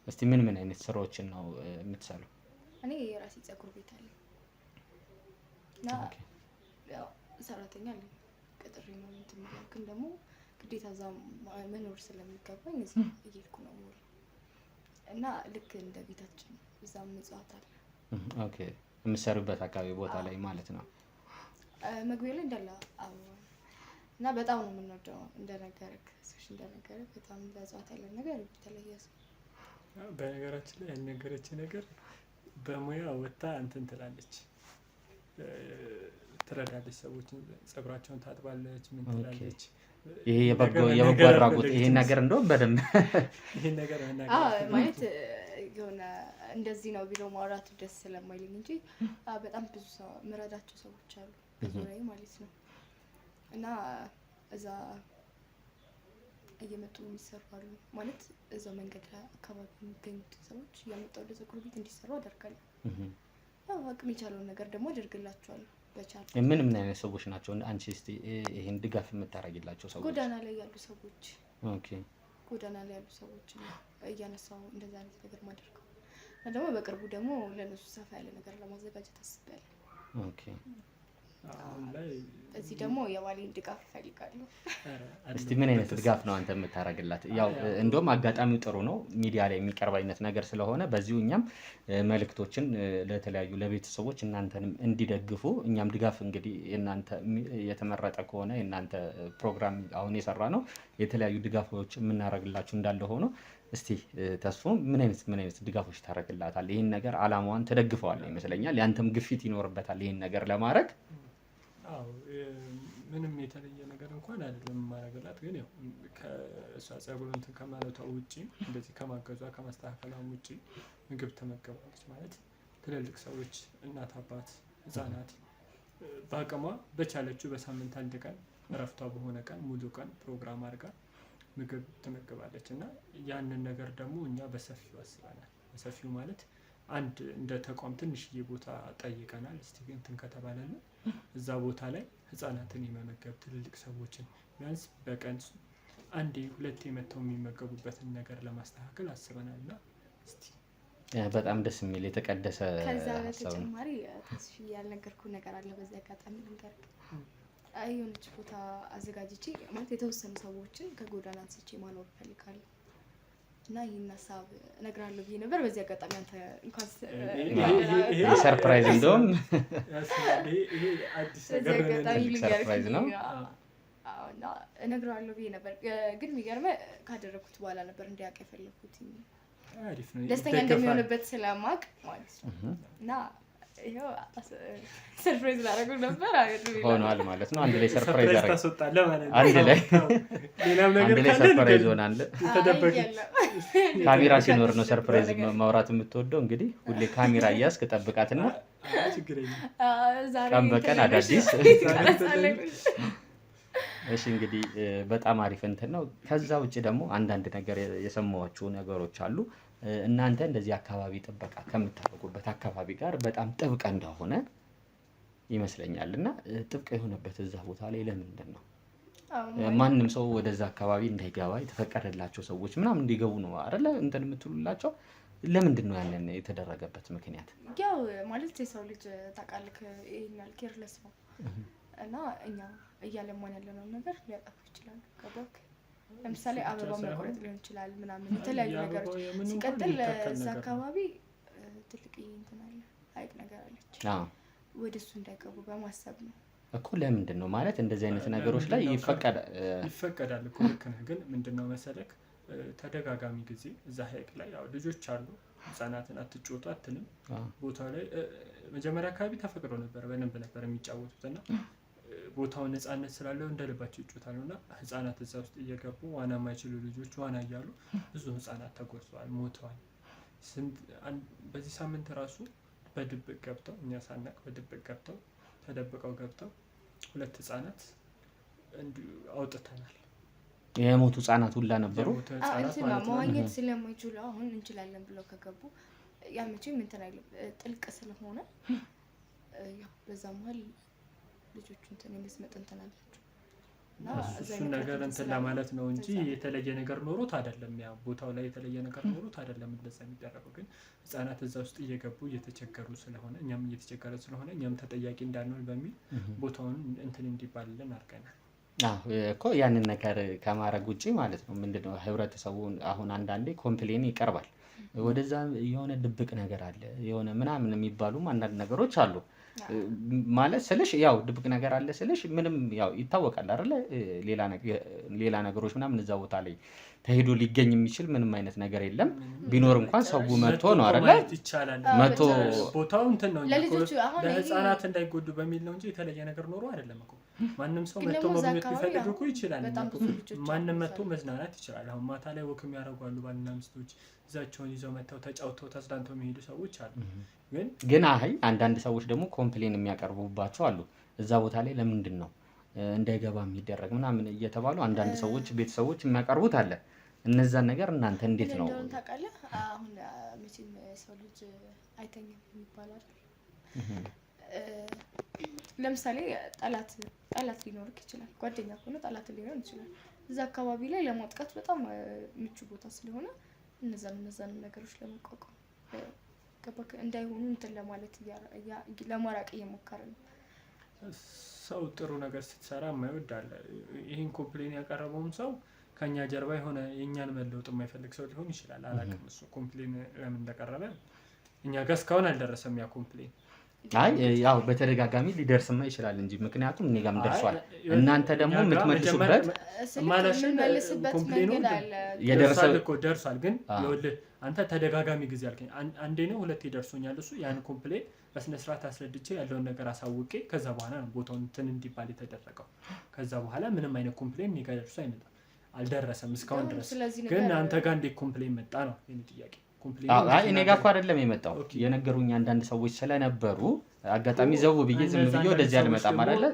እስቲ ምን ምን አይነት ስራዎችን ነው የምትሰሩ? እኔ የራሴ ፀጉር ቤት አለ እና ያው ሰራተኛ አለኝ ቅጥሬ ነው እንትን የሚለው ግን ደግሞ ግዴታ እዛ መኖር ስለሚገባኝ እዚህ እየሄድኩ ነው ሙሉ እና ልክ እንደ ቤታችን እዛም እጽዋት አለ። ኦኬ። የምትሰሩበት አካባቢ ቦታ ላይ ማለት ነው። መግቢያ ላይ እንዳለ አበባ እና በጣም ነው የምንወደው። እንደነገርክ እሱሽ እንደነገርክ በጣም በእጽዋት ያለ ነገር የተለየ ሰው። በነገራችን ላይ ያልነገረች ነገር በሙያ ወጣ እንትን ትላለች፣ ትረዳለች፣ ሰዎችን ፀጉራቸውን ታጥባለች፣ ምን ትላለች። ይሄ የበጎ አድራጎት ይሄን ነገር እንደውም በደንብ ይሄን ነገር ማለት የሆነ እንደዚህ ነው ቢሎ ማውራቱ ደስ ስለማይልኝ እንጂ በጣም ብዙ ሰው ምረዳቸው ሰዎች አሉ በዙሪያዬ ማለት ነው። እና እዛ እየመጡ የሚሰሩ አሉ ማለት እዛው መንገድ አካባቢ የሚገኙት ሰዎች እያመጣሁ ወደ ፀጉር ቤት እንዲሰሩ አደርጋለሁ። ያው አቅም የቻለውን ነገር ደግሞ አደርግላቸዋለሁ በቻልኩት። ምን ምን አይነት ሰዎች ናቸው አንቺ እስቲ ይሄን ድጋፍ የምታደርጊላቸው ሰዎች? ጎዳና ላይ ያሉ ሰዎች። ኦኬ። ጎዳና ላይ ያሉ ሰዎች እያነሳው እንደዛ አይነት ነገር ማደርገው እና ደግሞ በቅርቡ ደግሞ ለነሱ ሰፋ ያለ ነገር ለማዘጋጀት አስቤያለሁ። ኦኬ። አሁን ላይ እዚህ ደግሞ የባሌን ድጋፍ እፈልጋለሁ። እስቲ ምን አይነት ድጋፍ ነው አንተ የምታደርግላት? ያው እንደውም አጋጣሚው ጥሩ ነው ሚዲያ ላይ የሚቀርብ አይነት ነገር ስለሆነ በዚሁ እኛም መልእክቶችን ለተለያዩ ለቤተሰቦች እናንተንም እንዲደግፉ እኛም ድጋፍ እንግዲህ የእናንተ የተመረጠ ከሆነ የእናንተ ፕሮግራም አሁን የሰራ ነው የተለያዩ ድጋፎች የምናደርግላችሁ እንዳለ ሆኖ እስቲ ተስፎ ምን አይነት ድጋፎች ታደርግላታል? ይሄን ነገር አላማዋን ተደግፈዋለህ ይመስለኛል። ያንተም ግፊት ይኖርበታል ይሄን ነገር ለማድረግ። አዎ ምንም የተለየ ነገር እንኳን አይደለም የማደርግላት፣ ግን ያው ከእሷ ፀጉር እንትን ከማለቷ ውጪ እንደዚህ ከማገዟ ከማስተካከሏም ውጪ ምግብ ተመገባለች ማለት ትልልቅ ሰዎች እናት፣ አባት፣ ህጻናት በአቅሟ በቻለችው በሳምንት አንድ ቀን እረፍቷ በሆነ ቀን ሙሉ ቀን ፕሮግራም አድርጋ ምግብ ትመገባለች እና ያንን ነገር ደግሞ እኛ በሰፊው አስበናል። በሰፊው ማለት አንድ እንደ ተቋም ትንሽዬ ቦታ ጠይቀናል። እስቲ ግን እንትን ከተባለልን እዛ ቦታ ላይ ህፃናትን የመመገብ ትልልቅ ሰዎችን ቢያንስ በቀን አንዴ ሁለቴ መተው የሚመገቡበትን ነገር ለማስተካከል አስበናል እና እስቲ በጣም ደስ የሚል የተቀደሰ ከዛ ሀሳብ ነው። በተጨማሪ ተስፋ ያልነገርኩ ነገር አለ። በዚህ አጋጣሚ ልንገርክ የሆነች ቦታ አዘጋጅቼ ማለት የተወሰኑ ሰዎችን ከጎዳና አንስቼ ማኖር እፈልጋለሁ እና ይህን ሀሳብ እነግራለሁ ብዬ ነበር። በዚህ አጋጣሚ አንተ እንኳን ሰርፕራይዝ እንደውም ይሄ አዲስ በዚህ አጋጣሚ ሰርፕራይዝ ነው። እና እነግራለሁ ብዬ ነበር፣ ግን የሚገርመህ ካደረኩት በኋላ ነበር እንዲያውቅ የፈለኩት። አሪፍ ነው፣ ደስተኛ እንደሚሆንበት ስለማውቅ ማለት ነው። እና ይሄው ሰርፕራይዝ ላደርገው ነበር ሆኗል ማለት ነው። አንድ ላይ ሰርፕራይዝ አደረገ። ታስወጣለህ ማለት ነው። አንድ ላይ ሌላም ነገር ካለ ሰርፕራይዝ ሆናል። ተደበቀ ካሜራ ሲኖር ነው ሰርፕራይዝ ማውራት የምትወደው። እንግዲህ ሁሌ ካሜራ እያዝክ ጠብቃትና ችግር የለም ቀን በቀን አዳዲስ። እሺ እንግዲህ በጣም አሪፍ እንትን ነው። ከዛ ውጭ ደግሞ አንዳንድ ነገር የሰማኋቸው ነገሮች አሉ። እናንተ እንደዚህ አካባቢ ጥበቃ ከምታደርጉበት አካባቢ ጋር በጣም ጥብቅ እንደሆነ ይመስለኛል እና ጥብቅ የሆነበት እዛ ቦታ ላይ ለምንድን ነው? ማንም ሰው ወደዛ አካባቢ እንዳይገባ የተፈቀደላቸው ሰዎች ምናምን እንዲገቡ ነው አይደለ እንትን የምትሉላቸው? ለምንድን ነው ያንን የተደረገበት ምክንያት? ያው ማለት የሰው ልጅ ታውቃለህ ይሄን ያህል ኬርለስ ነው እና እኛ እያለማን ያለነው ነገር ሊያጠፉ ይችላሉ። ገባክ? ለምሳሌ አበባ መቁረጥ ሊሆን ይችላል ምናምን የተለያዩ ነገሮች። ሲቀጥል እዛ አካባቢ ትልቅ እንትን አለ ሀይቅ ነገር አለች። ወደ እሱ እንዳይገቡ በማሰብ ነው እኮ ለምንድን ነው ማለት እንደዚህ አይነት ነገሮች ላይ ይፈቀዳል እኮ ልክ ነህ። ግን ምንድነው መሰለክ ተደጋጋሚ ጊዜ እዛ ሀይቅ ላይ ያው ልጆች አሉ ህፃናትን አትጫወቱ አትልም። ቦታው ላይ መጀመሪያ አካባቢ ተፈቅዶ ነበር በደንብ ነበር የሚጫወቱት እና ቦታው ነፃነት ስላለው እንደልባቸው ይጫወታሉ እና ህፃናት እዛ ውስጥ እየገቡ ዋና የማይችሉ ልጆች ዋና እያሉ ብዙ ህፃናት ተጎድተዋል፣ ሞተዋል። በዚህ ሳምንት ራሱ በድብቅ ገብተው እኛ ሳናቅ በድብቅ ገብተው ተደብቀው ገብተው 2 ህፃናት እንዲሁ አውጥተናል። የሞቱ ህፃናት ሁላ ነበሩ። መዋኘት ስለማይችሉ አሁን እንችላለን ብለው ከገቡ ያ መቼም እንትን አይልም ጥልቅ ስለሆነ ያው በዛ መሀል ልጆቹ እንትን የመስመጥ እንትን አላቸው እና እሱን ነገር እንትን ለማለት ነው እንጂ የተለየ ነገር ኖሮት አይደለም። ያ ቦታው ላይ የተለየ ነገር ኖሮት አይደለም እንደዛ የሚደረገው። ግን ህፃናት እዛ ውስጥ እየገቡ እየተቸገሩ ስለሆነ እኛም እየተቸገረ ስለሆነ እኛም ተጠያቂ እንዳንሆን በሚል ቦታውን እንትን እንዲባልልን አድርገናል። እኮ ያንን ነገር ከማድረግ ውጪ ማለት ነው ምንድነው ህብረተሰቡ አሁን አንዳንዴ ኮምፕሌን ይቀርባል። ወደዛ የሆነ ድብቅ ነገር አለ የሆነ ምናምን የሚባሉም አንዳንድ ነገሮች አሉ። ማለት ስልሽ ያው ድብቅ ነገር አለ ስልሽ ምንም ያው ይታወቃል አይደለ? ሌላ ነገሮች ምናምን እዛ ቦታ ላይ ተሄዶ ሊገኝ የሚችል ምንም አይነት ነገር የለም። ቢኖር እንኳን ሰው መጥቶ ነው አይደለ? መጥቶ ቦታው እንትን ነው ለህፃናት እንዳይጎዱ በሚል ነው እንጂ የተለየ ነገር ኖሮ አይደለም እኮ። ማንም ሰው መጥቶ መብት ቢፈልግ እኮ ይችላል። ማንም መጥቶ መዝናናት ይችላል። አሁን ማታ ላይ ወክ የሚያደርጉ አሉ ባልና ሚስቶች ይዛቸውን ይዘው መጥተው ተጫውተው ተዝናንተው የሚሄዱ ሰዎች አሉ። ግን አንዳንድ ሰዎች ደግሞ ኮምፕሌን የሚያቀርቡባቸው አሉ። እዛ ቦታ ላይ ለምንድን ነው እንዳይገባ የሚደረግ ምናምን እየተባሉ አንዳንድ ሰዎች ቤተሰቦች የሚያቀርቡት አለ። እነዛን ነገር እናንተ እንዴት ነው ታውቃለህ? አሁን መቼም ሰው ልጅ አይተኛም ይባላል። ለምሳሌ ጠላት ሊኖርክ ይችላል። ጓደኛ ከሆነ ጠላት ሊኖር ይችላል። እዛ አካባቢ ላይ ለማጥቃት በጣም ምቹ ቦታ ስለሆነ እነዛን ነገሮች ለመቋቋም እንዳይሆኑ እንትን ለማለት ለማራቅ እየሞከረ ነው። ሰው ጥሩ ነገር ስትሰራ የማይወድ አለ። ይህን ኮምፕሌን ያቀረበውም ሰው ከኛ ጀርባ የሆነ የእኛን መለወጥ የማይፈልግ ሰው ሊሆን ይችላል። አላውቅም እሱ ኮምፕሌን ለምን እንደቀረበ እኛ ጋር እስካሁን አልደረሰም ያ ኮምፕሌን። ያው በተደጋጋሚ ሊደርስማ ይችላል እንጂ ምክንያቱም እኔ ጋርም ደርሷል። እናንተ ደግሞ የምትመልሱበት ኮምፕሌኑ የደረሰው እኮ ደርሷል። ግን ይኸውልህ አንተ ተደጋጋሚ ጊዜ አልከኝ። አንዴ ነው ሁለቴ ደርሶኛል። እሱ ያን ኮምፕሌን በስነ ስርዓት አስረድቼ ያለውን ነገር አሳውቄ ከዛ በኋላ ነው ቦታውን እንትን እንዲባል የተደረገው። ከዛ በኋላ ምንም አይነት ኮምፕሌን እኔ ጋር ደርሶ አይመጣም፣ አልደረሰም እስካሁን ድረስ። ግን አንተ ጋር እንዴት ኮምፕሌን መጣ ነው የኔ ጥያቄ። እኔ ጋር እኮ አይደለም የመጣው የነገሩኝ አንዳንድ ሰዎች ስለነበሩ አጋጣሚ ዘው ብዬ ዝም ብዬ ወደዚህ አልመጣም አይደለ?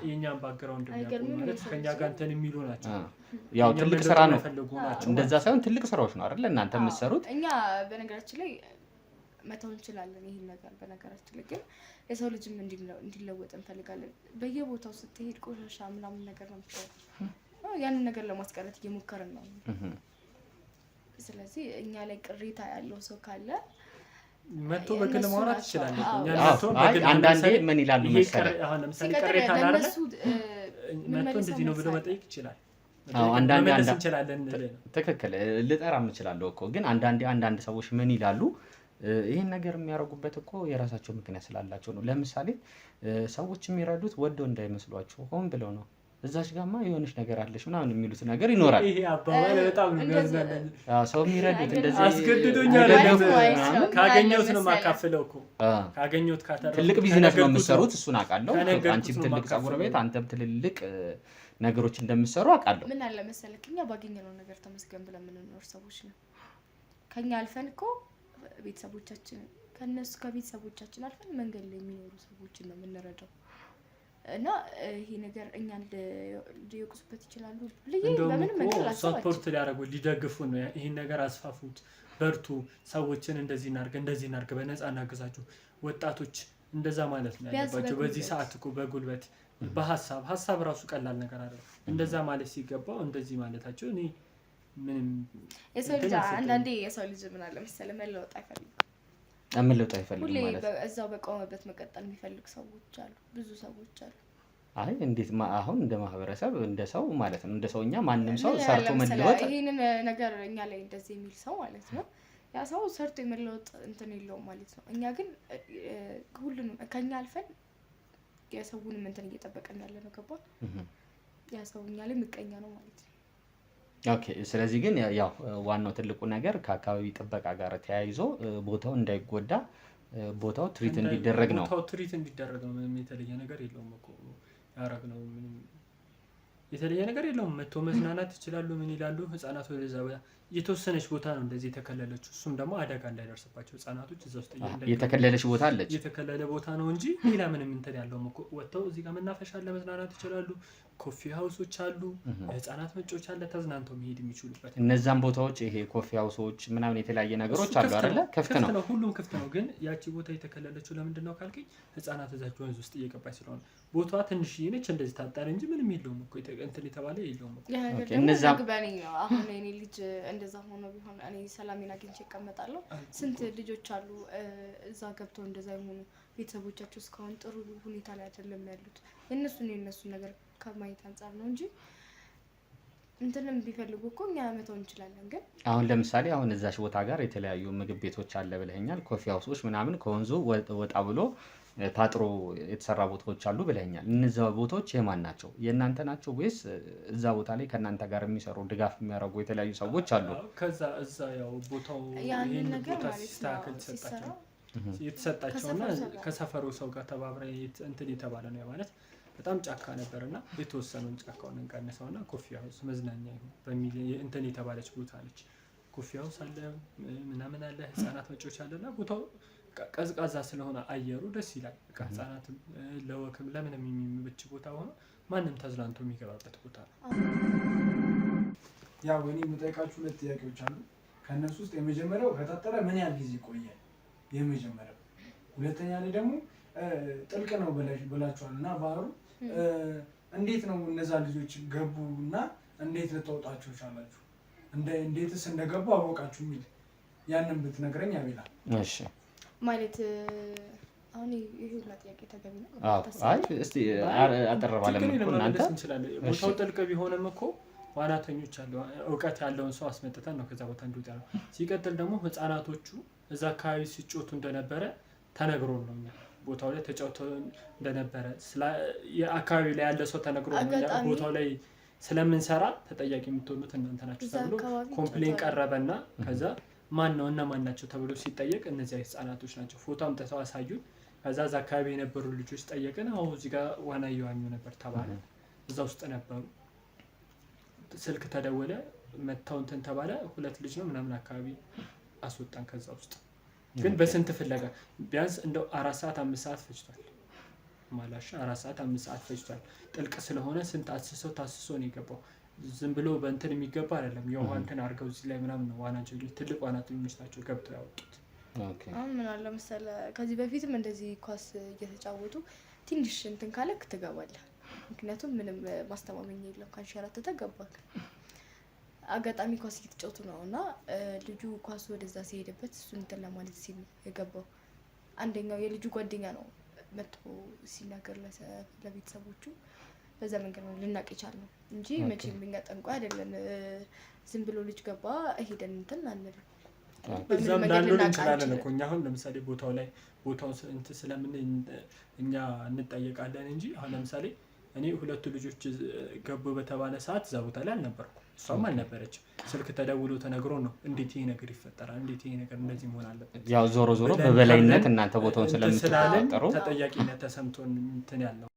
የኛን ባክግራውንድ ማለት ከኛ ጋር እንትን የሚሉ ናቸው። ያው ትልቅ ስራ ነው እንደዛ ሳይሆን ትልቅ ስራዎች ነው አይደለ እናንተ የምትሰሩት። እኛ በነገራችን ላይ መተው እንችላለን ይሄን ነገር። በነገራችን ላይ ግን የሰው ልጅም እንዲለወጥ እንፈልጋለን። በየቦታው ስትሄድ ቆሻሻ ምናምን ነገር ነው የምታየው። ያንን ነገር ለማስቀረት እየሞከርን ነው። ስለዚህ እኛ ላይ ቅሬታ ያለው ሰው ካለ መጥቶ በግል ማውራት ይችላል። አንዳንዴ ምን ይላሉ መሰለህ አሁን ለምሳሌ ቅሬታ አይደል መጥቶ እንደዚህ ነው ብሎ መጠየቅ ይችላል። አንዳንዴ እንችላለን ትክክል ልጠራም እችላለሁ እኮ። ግን አንዳንድ ሰዎች ምን ይላሉ ይሄን ነገር የሚያደርጉበት እኮ የራሳቸው ምክንያት ስላላቸው ነው። ለምሳሌ ሰዎች የሚረዱት ወደው እንዳይመስሏቸው ሆን ብለው ነው። እዛች ጋማ የሆነች ነገር አለች ምናምን የሚሉት ነገር ይኖራል። ይሄ አባባል በጣም ነው የሚያዝናናኝ። ሰው የሚረዱት እንደዚህ አስገድዶኛል ካገኘሁት ነው የማካፍለው እኮ ካገኘሁት ካተረፈ ትልቅ ቢዝነስ ነው የምትሰሩት እሱን አውቃለሁ። አንቺም ትልቅ ፀጉር ቤት አንተም ትልልቅ ነገሮች እንደምትሰሩ አውቃለሁ። ምን አለ መሰለክ እኛ ባገኘነው ነገር ተመስገን ብለን የምንኖር ሰዎች ነው። ከኛ አልፈን እኮ ቤተሰቦቻችን ከቤተሰቦቻችን አልፈን መንገድ ላይ የሚኖሩ ሰዎችን ነው የምንረዳው። እና ይሄ ነገር እኛን ሊወቅሱበት ይችላሉ። በምንም መንገድ ሰፖርት ሊያደርጉ ሊደግፉ ነው። ይሄን ነገር አስፋፉት፣ በርቱ፣ ሰዎችን እንደዚህ እናርግ፣ በነፃ እናግዛችሁ። ወጣቶች እንደዛ ማለት ነው ያለባቸው በዚህ ሰዓት እኮ በጉልበት በሀሳብ ራሱ ቀላል ነገር አይደለም። እንደዛ ማለት ሲገባው እንደዚህ ማለታቸው እኔ ምንም የሰው ልጅ አንዳንዴ የሰው ልጅ ምን አለ መሰለህ መለወጥ አይፈልግም ሁሌ ማለት እዛው በቆመበት መቀጠል የሚፈልግ ሰዎች አሉ፣ ብዙ ሰዎች አሉ። አይ እንዴት አሁን እንደ ማህበረሰብ እንደ ሰው ማለት ነው እንደ ሰውኛ ማንም ሰው ሰርቶ መለወጥ ይሄንን ነገር እኛ ላይ እንደዚህ የሚል ሰው ማለት ነው ያ ሰው ሰርቶ የመለወጥ እንትን የለውም ማለት ነው። እኛ ግን ሁሉንም ከኛ አልፈን የሰውንም እንትን እየጠበቀን ያለ ነው። ገባ ያ ሰው እኛ ላይ ምቀኛ ነው ማለት ነው። ኦኬ። ስለዚህ ግን ያው ዋናው ትልቁ ነገር ከአካባቢ ጥበቃ ጋር ተያይዞ ቦታው እንዳይጎዳ ቦታው ትሪት እንዲደረግ ነው። ቦታው ትሪት እንዲደረግ ነው። ምንም የተለየ ነገር የለውም እኮ ያረግነው ምንም የተለየ ነገር የለውም። መጥቶ መዝናናት ይችላሉ። ምን ይላሉ ህፃናት ወደዛ የተወሰነች ቦታ ነው እንደዚህ የተከለለችው። እሱም ደግሞ አደጋ እንዳይደርስባቸው ህፃናቶች እዛ ውስጥ የተከለለች ቦታ አለች። የተከለለ ቦታ ነው እንጂ ሌላ ምንም እንትን ያለውም እኮ ወጥተው እዚህ ጋር መናፈሻ አለ፣ መዝናናት ይችላሉ። ኮፊ ሃውሶች አሉ፣ ህፃናት መጫወቻ አለ፣ ተዝናንተው መሄድ የሚችሉበት እነዛን ቦታዎች ይሄ ኮፊ ሃውሶች ምናምን የተለያየ ነገሮች አሉ አይደለ? ክፍት ነው፣ ሁሉም ክፍት ነው። ግን ያቺ ቦታ የተከለለችው ለምንድን ነው ካልከኝ ህፃናት እዛች ወንዝ ውስጥ እየገባች ስለሆነ ቦታዋ ትንሽዬ ነች። እንደዚህ ታጣሪ እንጂ ምንም የለውም እኮ እንትን የተባለ የለውም እኮ። እነዛ ግባኔ ነው አሁን እኔ ልጅ እንደዛ ሆኖ ቢሆን እኔ ሰላሜን አግኝቼ እቀመጣለሁ። ስንት ልጆች አሉ እዛ ገብተው እንደዛ የሆኑ ቤተሰቦቻቸው እስካሁን ጥሩ ሁኔታ ላይ አይደለም ያሉት። የእነሱን ነገር ከማየት አንጻር ነው እንጂ እንትንም ቢፈልጉ እኮ እኛ መተው እንችላለን። ግን አሁን ለምሳሌ አሁን እዛሽ ቦታ ጋር የተለያዩ ምግብ ቤቶች አለ ብለኸኛል፣ ኮፊ ሃውሶች ምናምን ከወንዙ ወጣ ብሎ ታጥሮ የተሰራ ቦታዎች አሉ ብለኸኛል። እነዚያ ቦታዎች የማን ናቸው? የእናንተ ናቸው ወይስ እዛ ቦታ ላይ ከእናንተ ጋር የሚሰሩ ድጋፍ የሚያደርጉ የተለያዩ ሰዎች አሉ? ከዛ እዛ ያው ቦታው ይሄን ቦታ ሲስተካከል የተሰጣቸውና ከሰፈሩ ሰው ጋር ተባብረ እንትን የተባለ ነው ማለት በጣም ጫካ ነበርና የተወሰነውን ጫካውን እንቀንሰውና ኮፊ ሃውስ መዝናኛ ይሁን በሚል እንትን የተባለች ቦታ ነች። ኮፊ ሃውስ አለ ምናምን አለ፣ ህፃናት መጫወቻ አለና ቦታው ቀዝቃዛ ስለሆነ አየሩ ደስ ይላል። ህፃናትም ለወክም ለምንም የሚመች ቦታ ሆኖ ማንም ተዝናንቶ የሚገባበት ቦታ ነው። ያው እኔ የምጠይቃችሁ 2 ጥያቄዎች አሉ። ከነሱ ውስጥ የመጀመሪያው ከታጠረ ምን ያህል ጊዜ ይቆያል? የመጀመሪያው። ሁለተኛ ላይ ደግሞ ጥልቅ ነው ብላችኋል እና ባህሩ እንዴት ነው እነዛ ልጆች ገቡ እና እንዴት ልታወጣቸው ቻላችሁ? እንዴትስ እንደገቡ አወቃችሁ የሚል ያንን ብትነግረኝ አቤላ። እሺ ማለት አሁን ይሄ ሁላ ጥያቄ ተገቢ ነው። አይ እስቲ አጠር ባለ መልኩ እናንተ እንችላለን። ቦታው ጥልቅ ቢሆንም እኮ ዋናተኞች አሉ። እውቀት ያለውን ሰው አስመጥተን ነው ከዛ ቦታ እንዲወጣ ነው። ሲቀጥል ደግሞ ህፃናቶቹ እዛ አካባቢ ሲጮቱ እንደነበረ ተነግሮን ነው። እኛ ቦታው ላይ ተጫውተው እንደነበረ የአካባቢ ላይ ያለ ሰው ተነግሮ ነው። ቦታው ላይ ስለምንሰራ ተጠያቂ የምትሆኑት እናንተ ናችሁ ተብሎ ኮምፕሌን ቀረበና ከዛ ማን ነው እና ማን ናቸው ተብሎ ሲጠየቅ እነዚያ ህፃናቶች ናቸው። ፎቶ አምጥተው አሳዩን። ከዛ እዛ አካባቢ የነበሩ ልጆች ጠየቅን። አሁን እዚህ ጋር ዋና እየዋኙ ነበር ተባለ። እዛ ውስጥ ነበሩ። ስልክ ተደወለ፣ መታው እንትን ተባለ። 2 ልጅ ነው ምናምን አካባቢ አስወጣን ከዛ ውስጥ። ግን በስንት ፍለጋ ቢያንስ እንደው 4 ሰዓት 5 ሰዓት ፈጅቷል። ማላሽ 4 ሰዓት 5 ሰዓት ፈጅቷል። ጥልቅ ስለሆነ ስንት ታስሶ ነው የገባው። ዝም ብሎ በእንትን የሚገባ አይደለም። የውሃ እንትን አድርገው እዚህ ላይ ምናምን ነው ዋናተኞች፣ ትልቅ ዋናተኞች ናቸው ገብተው ያወጡት። አሁን ምን አለ መሰለህ ከዚህ በፊትም እንደዚህ ኳስ እየተጫወቱ ትንሽ እንትን ካለክ ትገባለህ። ምክንያቱም ምንም ማስተማመኛ የለም። ካንሸራተተ ገባክ። አጋጣሚ ኳስ እየተጫወቱ ነው እና ልጁ ኳስ ወደዛ ሲሄድበት እሱን እንትን ለማለት ሲል የገባው አንደኛው የልጁ ጓደኛ ነው መጥቶ ሲናገር ለቤተሰቦቹ በዛ መንገድ ነው ልናቅ የቻልነው እንጂ መቼም እኛ ጠንቋይ አይደለም። ዝም ብሎ ልጅ ገባ ሄደን እንትን አንልም። እዛም ላንሆን እንችላለን እኮ እኛ አሁን ለምሳሌ ቦታውን እንትን ስለምን እኛ እንጠየቃለን እንጂ አሁን ለምሳሌ እኔ 2 ልጆች ገቡ በተባለ ሰዓት እዛ ቦታ ላይ አልነበርኩም፣ እሷም አልነበረችም። ስልክ ተደውሎ ተነግሮ ነው እንዴት ይሄ ነገር ይፈጠራል፣ እንዴት ይሄ ነገር እንደዚህ መሆን አለበት። ያው ዞሮ በበላይነት እናንተ ቦታውን ስለምትቆጣጠሩ ተጠያቂነት ተሰምቶን እንትን ያለው